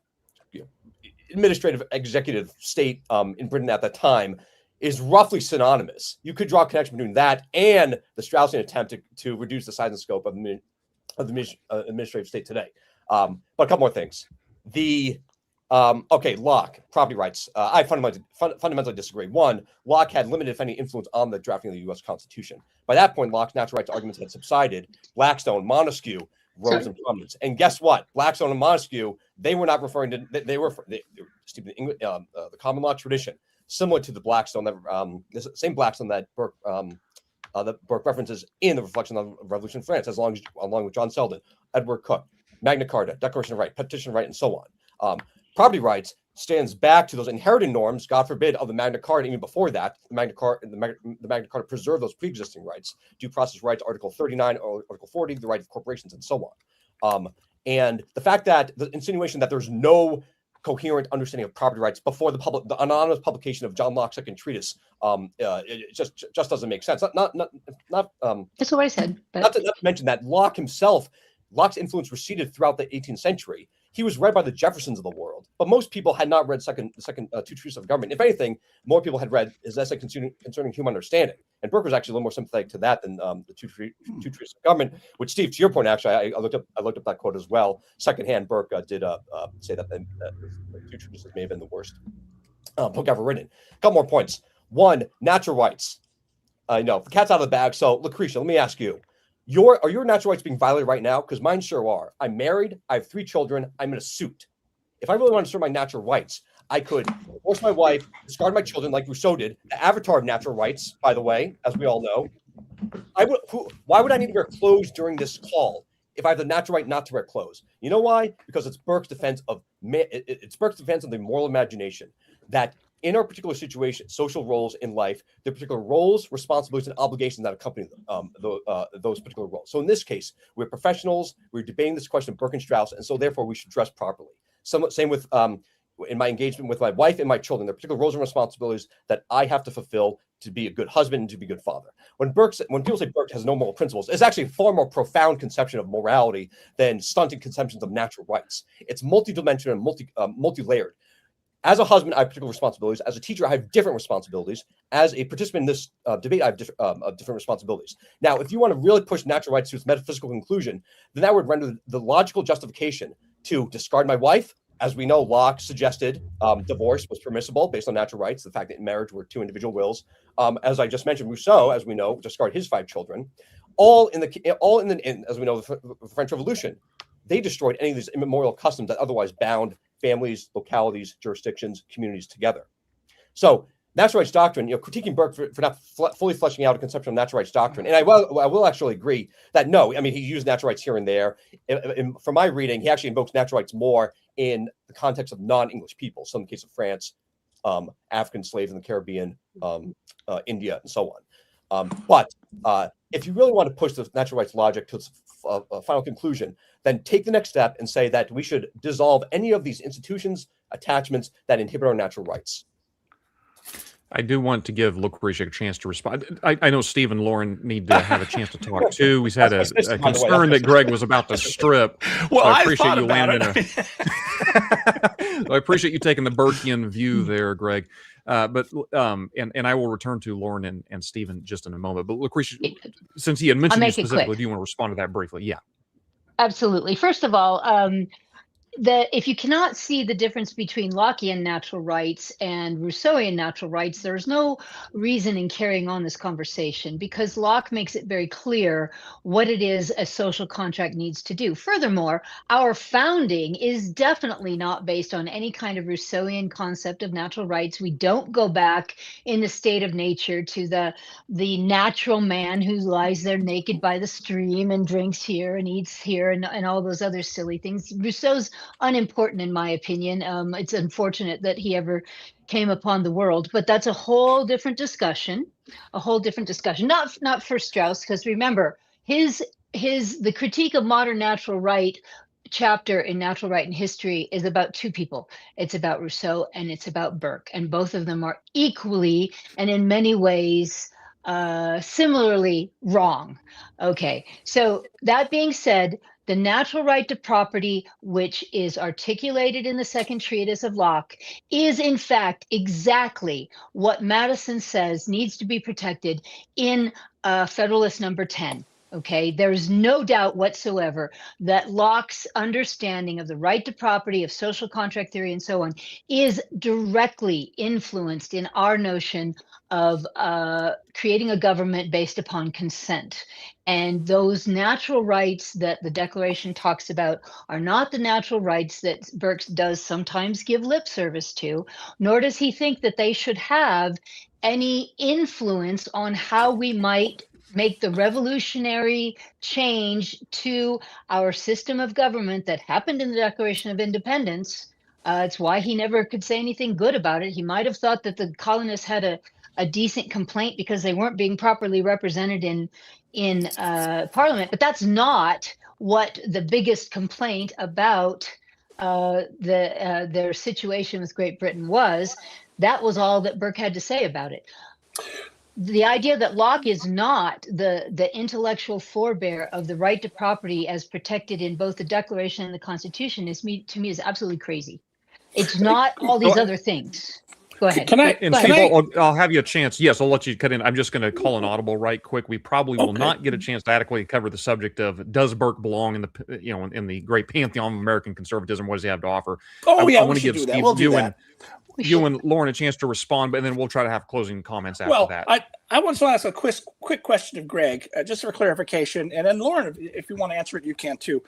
[SPEAKER 4] administrative executive state in Britain at that time is roughly synonymous. You could draw a connection between that and the Straussian attempt to reduce the size and scope of of the administrative state today. But a couple more things. Okay, Locke, property rights. I fundamentally disagree. One, Locke had limited, if any, influence on the drafting of the U.S. Constitution. By that point, Locke's natural rights arguments had subsided. Blackstone, Montesquieu rose in prominence. And guess what? Blackstone and Montesquieu, they were not referring to, they were the common law tradition, similar to the Blackstone, the same Blackstone that Burke references in the Reflection on the Revolution in France, along with John Selden, Edward Cook, Magna Carta, Declaration of Right, Petition of Right, and so on. Property rights stands back to those inherited norms, God forbid, of the Magna Carta. Even before that, the Magna Carta preserved those pre-existing rights, due process rights, Article 39, Article 40, the right of corporations, and so on. And the fact that the insinuation that there's no coherent understanding of property rights before the anonymous publication of John Locke's second treatise, it just doesn't make sense.
[SPEAKER 3] That's what I said. But...
[SPEAKER 4] Not to mention that Locke's influence receded throughout the 18th century. He was read by the Jeffersons of the world, but most people had not read the second two treatises of government. If anything, more people had read his essay concerning human understanding. And Burke was actually a little more sympathetic to that than the two treatises of government. Which, Steve, to your point, actually, I looked up that quote as well. Secondhand, Burke did say that the two treatises may have been the worst book ever written. A couple more points. One, natural rights. The cat's out of the bag. So, Lucretia, let me ask you. Are your natural rights being violated right now? Because mine sure are. I'm married. I have 3 children. I'm in a suit. If I really want to serve my natural rights, I could force my wife, discard my children like Rousseau did, the avatar of natural rights, by the way, as we all know. Why would I need to wear clothes during this call if I have the natural right not to wear clothes? You know why? Because it's Burke's defense of the moral imagination that in our particular situation, social roles in life, the particular roles, responsibilities, and obligations that accompany those particular roles. So in this case, we're professionals. We're debating this question of Burke and Strauss, and so therefore we should dress properly. Same with in my engagement with my wife and my children, there are particular roles and responsibilities that I have to fulfill to be a good husband and to be a good father. When people say Burke has no moral principles, it's actually a far more profound conception of morality than stunted conceptions of natural rights. It's multidimensional and multi-layered. As a husband, I have particular responsibilities. As a teacher, I have different responsibilities. As a participant in this debate, I have different responsibilities. Now, if you want to really push natural rights to its metaphysical conclusion, then that would render the logical justification to discard my wife. As we know, Locke suggested divorce was permissible based on natural rights, the fact that in marriage were 2 individual wills. As I just mentioned, Rousseau, as we know, discarded his 5 children. As we know, the French Revolution, they destroyed any of these immemorial customs that otherwise bound families, localities, jurisdictions, communities together. So natural rights doctrine, critiquing Burke for not fully fleshing out a conception of natural rights doctrine. And I will actually agree that he used natural rights here and there. From my reading, he actually invokes natural rights more in the context of non-English people. So in the case of France, African slaves in the Caribbean, India, and so on. But if you really want to push the natural rights logic to its final conclusion, then take the next step and say that we should dissolve any of these institutions, attachments that inhibit our natural rights.
[SPEAKER 1] I do want to give Lucretia a chance to respond. I know Steve and Lauren need to have a chance to talk too. He's had a concern that Greg was about to strip.
[SPEAKER 5] Well,
[SPEAKER 1] so I appreciate you
[SPEAKER 5] landing
[SPEAKER 1] I appreciate you taking the Burkean view there, Greg. But I will return to Lauren and Stephen just in a moment. But Lucretia, since he had mentioned you specifically, do you want to respond to that briefly? Yeah.
[SPEAKER 3] Absolutely. First of all, if you cannot see the difference between Lockean natural rights and Rousseauian natural rights, there's no reason in carrying on this conversation, because Locke makes it very clear what it is a social contract needs to do. Furthermore, our founding is definitely not based on any kind of Rousseauian concept of natural rights. We don't go back in the state of nature to the natural man who lies there naked by the stream and drinks here and eats here and all those other silly things. Rousseau's unimportant in my opinion. It's unfortunate that he ever came upon the world, but that's a whole different discussion. Not for Strauss, because remember the critique of modern natural right chapter in Natural Right and History is about 2 people. It's about Rousseau and it's about Burke, and both of them are equally and in many ways similarly wrong. Okay, so that being said, the natural right to property, which is articulated in the second treatise of Locke, is in fact exactly what Madison says needs to be protected in Federalist number 10. Okay, there is no doubt whatsoever that Locke's understanding of the right to property, of social contract theory, and so on, is directly influenced in our notion of creating a government based upon consent. And those natural rights that the Declaration talks about are not the natural rights that Burke does sometimes give lip service to, nor does he think that they should have any influence on how we might make the revolutionary change to our system of government that happened in the Declaration of Independence. It's why he never could say anything good about it. He might have thought that the colonists had a decent complaint because they weren't being properly represented in Parliament, but that's not what the biggest complaint about their situation with Great Britain was. That was all that Burke had to say about it. The idea that Locke is not the intellectual forebear of the right to property as protected in both the Declaration and the Constitution to me is absolutely crazy. It's not all these other things. Go ahead.
[SPEAKER 1] I'll have you a chance. Yes, I'll let you cut in. I'm just going to call an audible right quick. We probably will not get a chance to adequately cover the subject of does Burke belong in the in the great pantheon of American conservatism? What does he have to offer? I want to give Steve, you and Lauren a chance to respond, but then we'll try to have closing comments after that.
[SPEAKER 5] I want to ask a quick question of Greg, just for clarification, and then Lauren, if you want to answer it, you can too.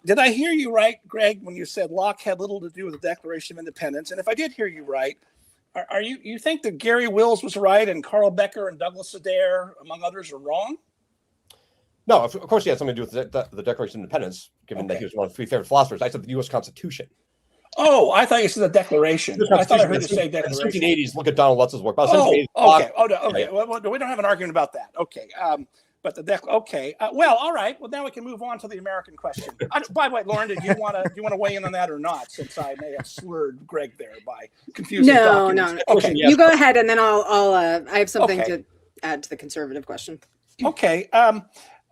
[SPEAKER 5] Did I hear you right, Greg, when you said Locke had little to do with the Declaration of Independence? And if I did hear you right, are you think that Gary Wills was right and Carl Becker and Douglas Adair, among others, are wrong?
[SPEAKER 4] No, of course he had something to do with the Declaration of Independence, given that he was one of the three favorite philosophers. I said the U.S. Constitution.
[SPEAKER 5] Oh, I thought you said the Declaration. I thought I heard you say Declaration.
[SPEAKER 4] In the 1780s, look at Donald Lutz's work.
[SPEAKER 5] Okay. Well, we don't have an argument about that. Okay. But well, all right. Well, now we can move on to the American question. By the way, Lauren, do you want to weigh in on that or not? Since I may have slurred Greg there by confusing documents.
[SPEAKER 2] No. Okay, you go ahead, and then I have something to add to the conservative question.
[SPEAKER 5] Okay.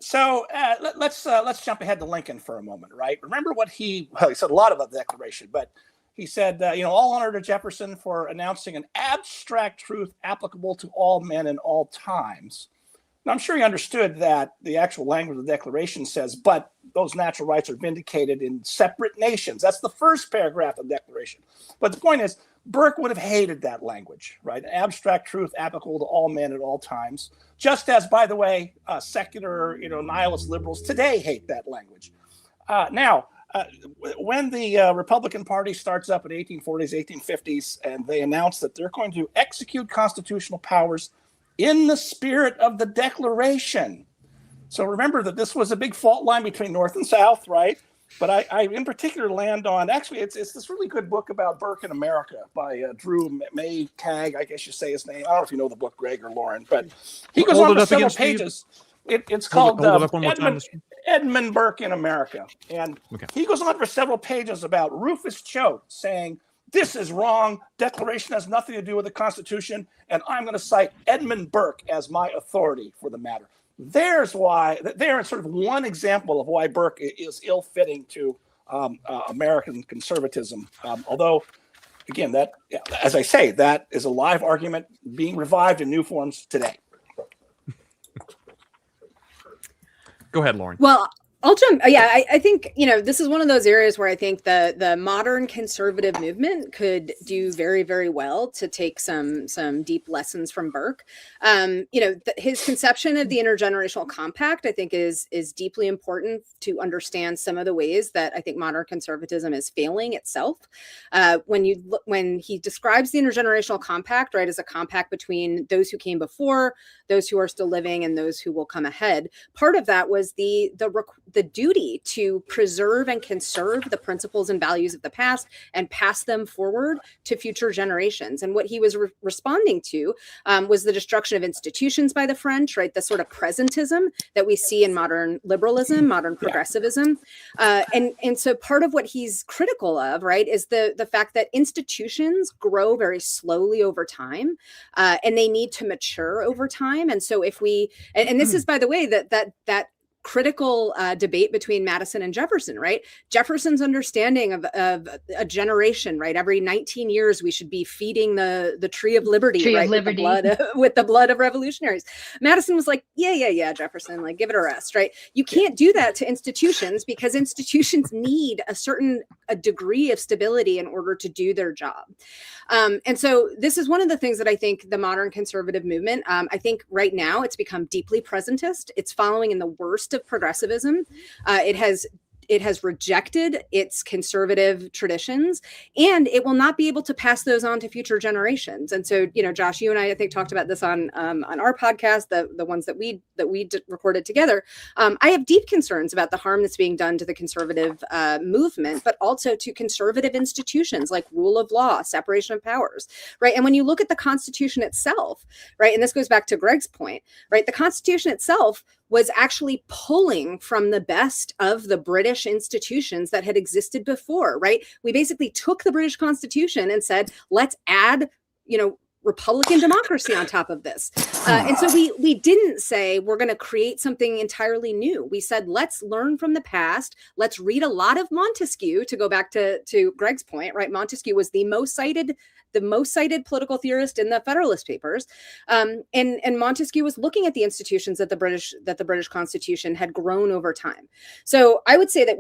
[SPEAKER 5] So let's jump ahead to Lincoln for a moment, right? Remember what he said a lot about the Declaration, but he said, all honor to Jefferson for announcing an abstract truth applicable to all men in all times. Now, I'm sure he understood that the actual language of the Declaration says, but those natural rights are vindicated in separate nations. That's the first paragraph of the Declaration. But the point is, Burke would have hated that language, right? Abstract truth applicable to all men at all times. Just as, by the way, secular, nihilist liberals today hate that language. When the Republican Party starts up in the 1840s, 1850s, and they announce that they're going to execute constitutional powers in the spirit of the Declaration. So remember that this was a big fault line between North and South, right? But I in particular land on, actually, it's this really good book about Burke in America by Drew Maytag, I guess you say his name. I don't know if you know the book, Greg or Lauren, but he goes on for several pages. It's called Edmund Burke in America. And he goes on for several pages about Rufus Choate saying, this is wrong. Declaration has nothing to do with the Constitution. And I'm going to cite Edmund Burke as my authority for the matter. There's sort of one example of why Burke is ill-fitting to American conservatism. Although, again, as I say, that is a live argument being revived in new forms today.
[SPEAKER 1] Go ahead, Lauren.
[SPEAKER 2] Well, I'll jump. Yeah, I think, this is one of those areas where I think the modern conservative movement could do very, very well to take some deep lessons from Burke. His conception of the intergenerational compact, I think, is deeply important to understand some of the ways that I think modern conservatism is failing itself. When he describes the intergenerational compact, right, as a compact between those who came before, those who are still living, and those who will come ahead, part of that was the duty to preserve and conserve the principles and values of the past and pass them forward to future generations. And what he was responding to was the destruction of institutions by the French, right? The sort of presentism that we see in modern liberalism, modern progressivism. And so part of what he's critical of, right, is the fact that institutions grow very slowly over time, and they need to mature over time. And so if we, and this is, by the way, that critical debate between Madison and Jefferson, right? Jefferson's understanding of a generation, right? Every 19 years, we should be feeding the tree of liberty, right? With the blood of revolutionaries. Madison was like, yeah, Jefferson, like, give it a rest, right? You can't do that to institutions, because institutions need a degree of stability in order to do their job. And so this is one of the things that I think the modern conservative movement, I think right now it's become deeply presentist. It's following in the worst of progressivism. It has rejected its conservative traditions, and it will not be able to pass those on to future generations. And so, Josh, you and I think talked about this on our podcast, the ones that we recorded together. I have deep concerns about the harm that's being done to the conservative movement, but also to conservative institutions like rule of law, separation of powers, right? And when you look at the Constitution itself, right, and this goes back to Greg's point, right, the Constitution itself was actually pulling from the best of the British institutions that had existed before, right? We basically took the British Constitution and said, let's add, Republican democracy on top of this. And so we didn't say we're going to create something entirely new. We said, let's learn from the past. Let's read a lot of Montesquieu, to go back to Greg's point, right? Montesquieu was the most cited political theorist in the Federalist Papers. And Montesquieu was looking at the institutions that the British Constitution had grown over time. So I would say that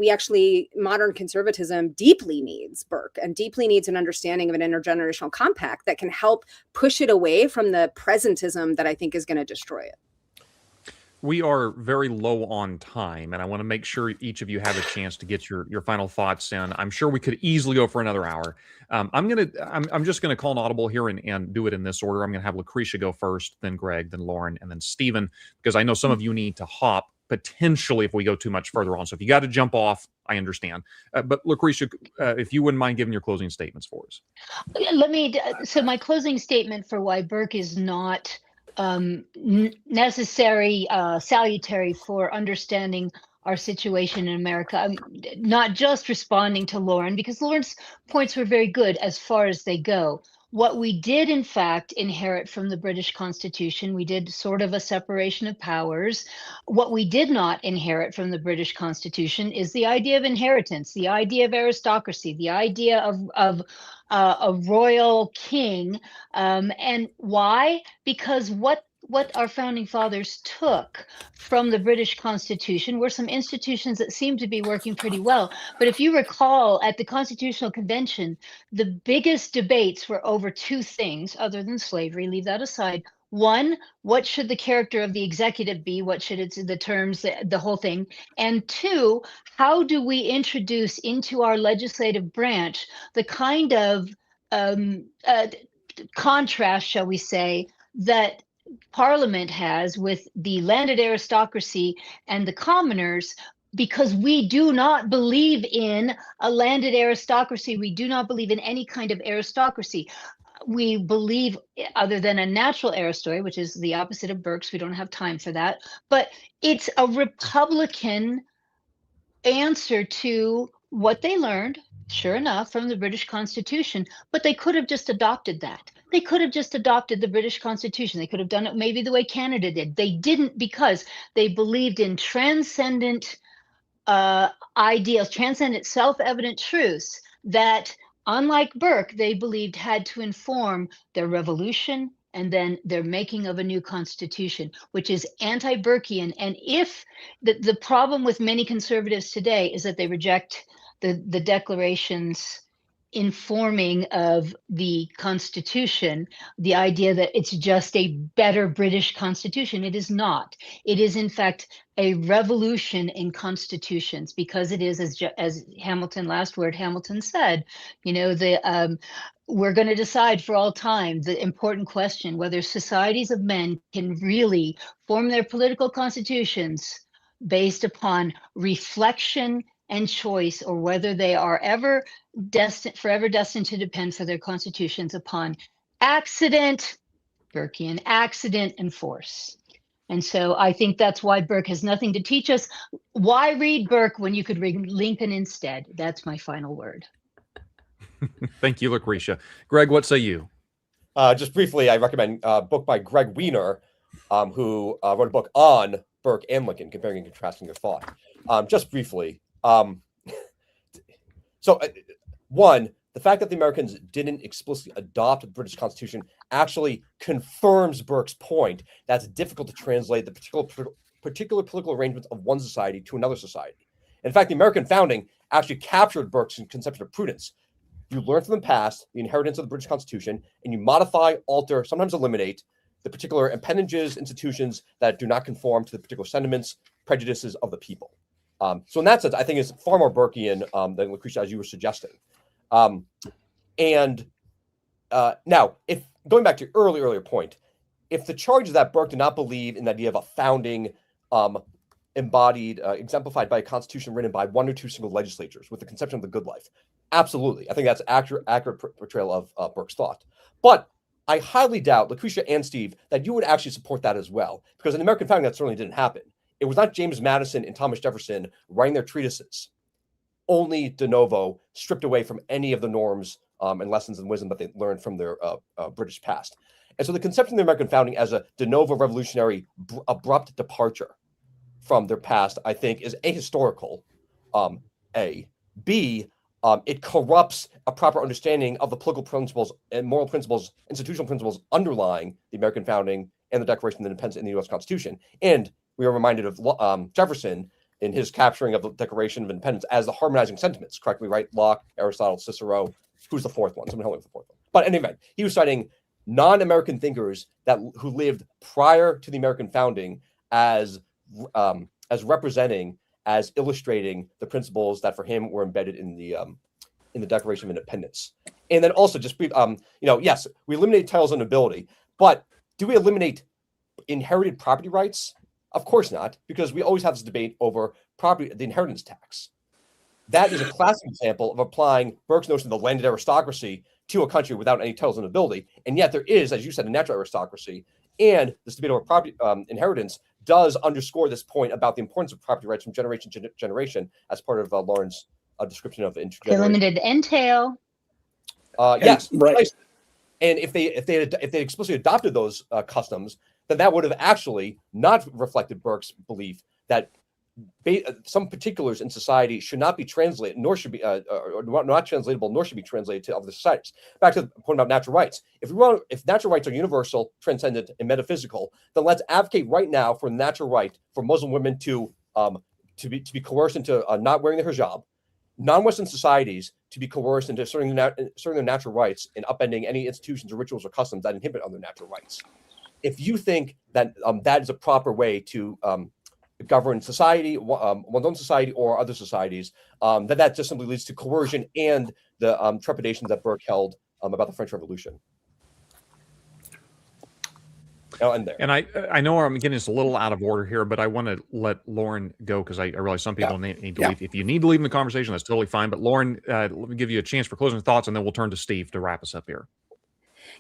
[SPEAKER 2] modern conservatism deeply needs Burke, and deeply needs an understanding of an intergenerational compact that can help push it away from the presentism that I think is going to destroy it.
[SPEAKER 1] We are very low on time, and I want to make sure each of you have a chance to get your final thoughts in. I'm sure we could easily go for another hour. I'm just going to call an audible here and do it in this order. I'm going to have Lucretia go first, then Greg, then Lauren, and then Stephen, because I know some of you need to hop potentially if we go too much further on. So if you got to jump off, I understand. But Lucretia, if you wouldn't mind giving your closing statements for us.
[SPEAKER 3] So my closing statement for why Burke is not necessary, salutary for understanding our situation in America. I'm not just responding to Lauren, because Lauren's points were very good as far as they go. What we did, in fact, inherit from the British Constitution, we did sort of a separation of powers. What we did not inherit from the British Constitution is the idea of inheritance, the idea of aristocracy, the idea of a royal king. And why? Because what our founding fathers took from the British Constitution were some institutions that seemed to be working pretty well. But if you recall, at the Constitutional Convention, the biggest debates were over two things, other than slavery, leave that aside. One, what should the character of the executive be? What should the terms, the whole thing? And two, how do we introduce into our legislative branch the kind of contrast, shall we say, that Parliament has with the landed aristocracy and the commoners, because we do not believe in a landed aristocracy. We do not believe in any kind of aristocracy. We believe, other than a natural aristocracy, which is the opposite of Burke's, we don't have time for that, but it's a Republican answer to what they learned, sure enough, from the British Constitution, but they could have just adopted that. They could have just adopted the British Constitution. They could have done it maybe the way Canada did. They didn't, because they believed in transcendent ideals, transcendent self-evident truths that, unlike Burke, they believed had to inform their revolution and then their making of a new constitution, which is anti-Burkean. And if the problem with many conservatives today is that they reject the declarations informing of the Constitution, the idea that it's just a better British Constitution. It is not. It is, in fact, a revolution in constitutions, because it is, as Hamilton, last word Hamilton said, we're going to decide for all time the important question, whether societies of men can really form their political constitutions based upon reflection and choice, or whether they are forever destined to depend for their constitutions upon accident, Burkean accident, and force. And so I think that's why Burke has nothing to teach us. Why read Burke when you could read Lincoln instead? That's my final word.
[SPEAKER 1] Thank you, Lucretia. Greg, what say you?
[SPEAKER 4] Just briefly, I recommend a book by Greg Wiener, who wrote a book on Burke and Lincoln, comparing and contrasting their thought. Just briefly. One, the fact that the Americans didn't explicitly adopt the British Constitution actually confirms Burke's point that it's difficult to translate the particular political arrangements of one society to another society. In fact, the American founding actually captured Burke's conception of prudence. You learn from the past, the inheritance of the British Constitution, and you modify, alter, sometimes eliminate the particular appendages, institutions that do not conform to the particular sentiments, prejudices of the people. So in that sense, I think it's far more Burkean than Lucretia, as you were suggesting. Now, if going back to your earlier point, if the charge is that Burke did not believe in the idea of a founding embodied, exemplified by a constitution written by one or two single legislatures with the conception of the good life, absolutely. I think that's accurate portrayal of Burke's thought. But I highly doubt, Lucretia and Steve, that you would actually support that as well, because in the American founding, that certainly didn't happen. It was not James Madison and Thomas Jefferson writing their treatises, only de novo, stripped away from any of the norms and lessons and wisdom that they learned from their British past. And so the conception of the American founding as a de novo revolutionary abrupt departure from their past, I think, is ahistorical, A. B, it corrupts a proper understanding of the political principles and moral principles, institutional principles underlying the American founding and the Declaration of Independence in the U.S. Constitution. And we are reminded of Jefferson in his capturing of the Declaration of Independence as the harmonizing sentiments, correctly, right? Locke, Aristotle, Cicero. Who's the fourth one? Someone help me with the fourth one. But anyway, he was citing non-American thinkers who lived prior to the American founding as representing, as illustrating the principles that for him were embedded in the Declaration of Independence. And then also just, yes, we eliminate titles of nobility, but do we eliminate inherited property rights? Of course not, because we always have this debate over the inheritance tax. That is a classic example of applying Burke's notion of the landed aristocracy to a country without any titles of nobility. And yet there is, as you said, a natural aristocracy. And this debate over property inheritance does underscore this point about the importance of property rights from generation to generation as part of Lauren's description of intergenerational.
[SPEAKER 3] Limited entail.
[SPEAKER 4] Yes,
[SPEAKER 6] right.
[SPEAKER 4] Precisely. And if they explicitly adopted those customs, then that would have actually not reflected Burke's belief that some particulars in society should not be translated, nor should be not translatable, nor should be translated to other societies. Back to the point about natural rights. If natural rights are universal, transcendent, and metaphysical, then let's advocate right now for the natural right for Muslim women to be coerced into not wearing the hijab, non-Western societies to be coerced into asserting their natural rights and upending any institutions or rituals or customs that inhibit other natural rights. If you think that that is a proper way to govern society, one's own society or other societies, that just simply leads to coercion and the trepidations that Burke held about the French Revolution. I'll end there.
[SPEAKER 1] And I know I'm getting this a little out of order here, but I want to let Lauren go because I realize some people need to leave. If you need to leave in the conversation, that's totally fine. But Lauren, let me give you a chance for closing thoughts, and then we'll turn to Steve to wrap us up here.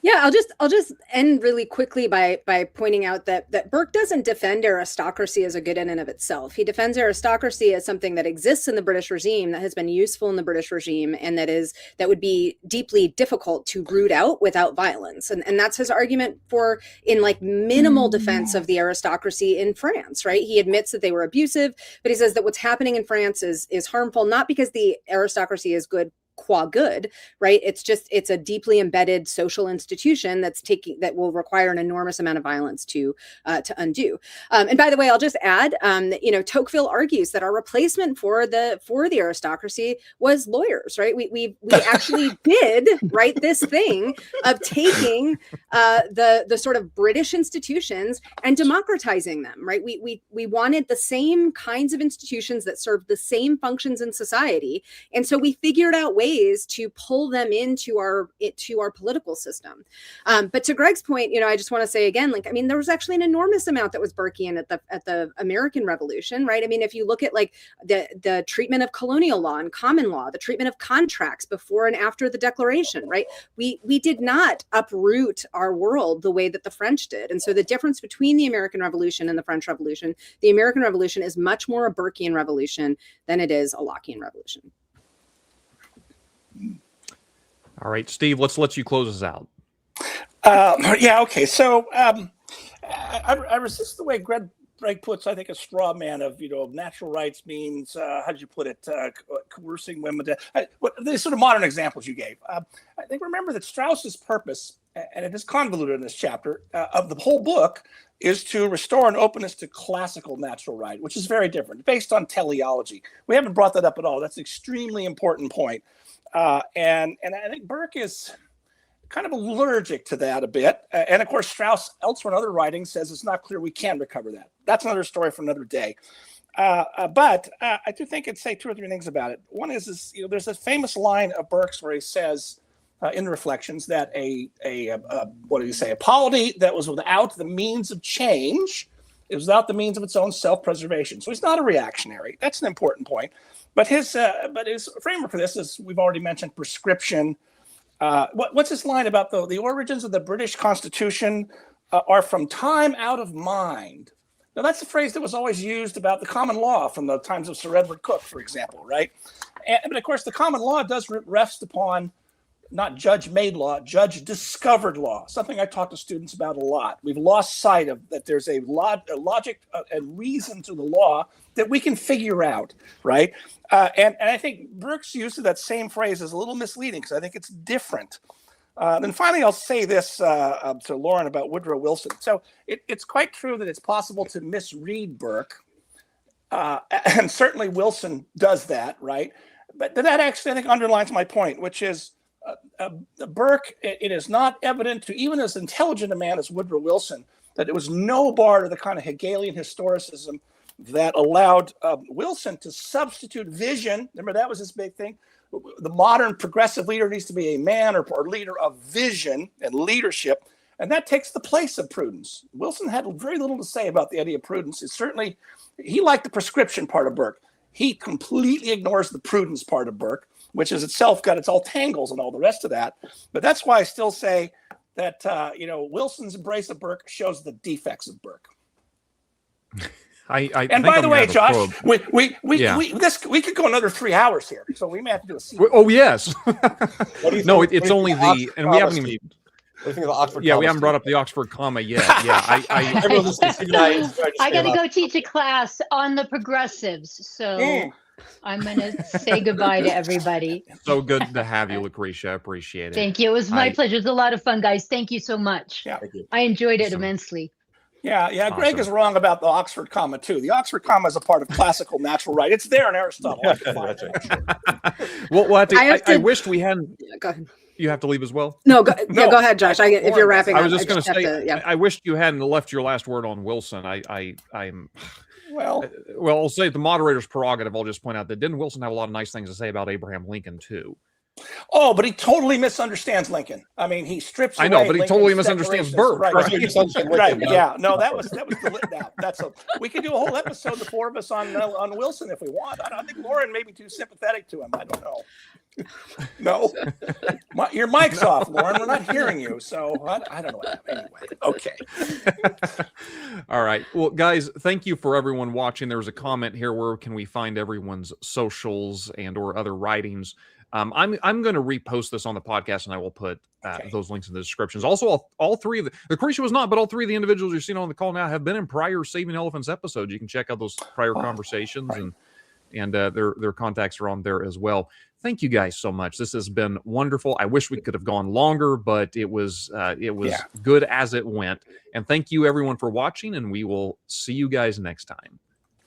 [SPEAKER 2] Yeah, I'll just end really quickly by pointing out that Burke doesn't defend aristocracy as a good in and of itself. He defends aristocracy as something that exists in the British regime, that has been useful in the British regime, and that would be deeply difficult to root out without violence. And that's his argument for in like minimal defense of the aristocracy in France, right? He admits that they were abusive, but he says that what's happening in France is harmful, not because the aristocracy is good qua good, right? It's a deeply embedded social institution that will require an enormous amount of violence to undo. And by the way, I'll just add that Tocqueville argues that our replacement for the aristocracy was lawyers, right? We actually did right this thing of taking the sort of British institutions and democratizing them, right? We wanted the same kinds of institutions that served the same functions in society, and so we figured out ways to pull them into our political system. But to Greg's point, I just want to say again, there was actually an enormous amount that was Burkean at the American Revolution, right? I mean, if you look at like the treatment of colonial law and common law, the treatment of contracts before and after the Declaration, right? We did not uproot our world the way that the French did. And so the difference between the American Revolution and the French Revolution, the American Revolution is much more a Burkean revolution than it is a Lockean revolution.
[SPEAKER 1] All right, Steve, let's let you close us out.
[SPEAKER 6] Okay. So I resist the way Greg
[SPEAKER 5] puts, I think, a straw man of, natural rights means, how did you put it, coercing women to, the sort of modern examples you gave. I think remember that Strauss's purpose, and it is convoluted in this chapter, of the whole book, is to restore an openness to classical natural right, which is very different, based on teleology. We haven't brought that up at all. That's an extremely important point. And I think Burke is kind of allergic to that a bit. And of course, Strauss, elsewhere in other writings, says it's not clear we can recover that. That's another story for another day. But I do think I'd say two or three things about it. One is there's a famous line of Burke's where he says in the Reflections that a polity that was without the means of change is without the means of its own self-preservation. So he's not a reactionary. That's an important point. But his framework for this is, we've already mentioned, prescription. What's his line about the origins of the British Constitution are from time out of mind? Now, that's a phrase that was always used about the common law from the times of Sir Edward Coke, for example, right? But of course, the common law does rest upon not judge-made law, judge-discovered law, something I talk to students about a lot. We've lost sight of that there's a logic and reason to the law that we can figure out, right? And I think Burke's use of that same phrase is a little misleading because I think it's different. Then finally, I'll say this to Lauren about Woodrow Wilson. So it's quite true that it's possible to misread Burke, and certainly Wilson does that, right? But that actually, I think, underlines my point, which is Burke, it is not evident to even as intelligent a man as Woodrow Wilson that it was no bar to the kind of Hegelian historicism that allowed Wilson to substitute vision. Remember, that was his big thing. The modern progressive leader needs to be a man or leader of vision and leadership, and that takes the place of prudence. Wilson had very little to say about the idea of prudence. He liked the prescription part of Burke. He completely ignores the prudence part of Burke, which is itself got its all tangles and all the rest of that. But that's why I still say that Wilson's embrace of Burke shows the defects of Burke.
[SPEAKER 1] And
[SPEAKER 5] by the way, Josh, we could go another 3 hours here, so we may have to do a sequel.
[SPEAKER 1] Oh yes. No, it's only
[SPEAKER 4] and
[SPEAKER 1] we haven't even.
[SPEAKER 4] What do you think of the Oxford?
[SPEAKER 1] Yeah, we haven't brought up the Oxford comma yet. Yeah,
[SPEAKER 3] I got to go teach a class on the progressives, so I'm going to say goodbye to everybody.
[SPEAKER 1] So good to have you, Lucretia. Appreciate it.
[SPEAKER 3] Thank you. It was my pleasure. It was a lot of fun, guys. Thank you so much.
[SPEAKER 5] Yeah,
[SPEAKER 3] I enjoed it immensely.
[SPEAKER 5] Yeah. Awesome. Greg is wrong about the Oxford comma too. The Oxford comma is a part of classical natural right. It's there in Aristotle.
[SPEAKER 1] Well, I wished we hadn't.
[SPEAKER 2] Go ahead.
[SPEAKER 1] You have to leave as well?
[SPEAKER 2] No, go ahead, Josh. If you're wrapping up.
[SPEAKER 1] I was just going to say, I wished you hadn't left your last word on Wilson. I'm. Well, I'll say the moderator's prerogative. I'll just point out that didn't Wilson have a lot of nice things to say about Abraham Lincoln too?
[SPEAKER 5] Oh, but he totally misunderstands Lincoln. I mean, he strips.
[SPEAKER 1] I know, but he totally misunderstands Burke.
[SPEAKER 5] Right. Right. Yeah. No, that was the we could do a whole episode, the four of us, on Wilson if we want. I think Lauren may be too sympathetic to him. I don't know. No, your mic's off, Lauren. We're not hearing you, so I don't know. Anyway, okay.
[SPEAKER 1] All right. Well, guys, thank you for everyone watching. There was a comment here. Where can we find everyone's socials and/or other writings? I'm going to repost this on the podcast, and I will put those links in the descriptions. Also, all three of the Lucretia was not, but all three of the individuals you're seeing on the call now have been in prior Saving Elephants episodes. You can check out those prior conversations, and their contacts are on there as well. Thank you guys so much. This has been wonderful. I wish we could have gone longer, but it was good as it went. And thank you everyone for watching, and we will see you guys next time.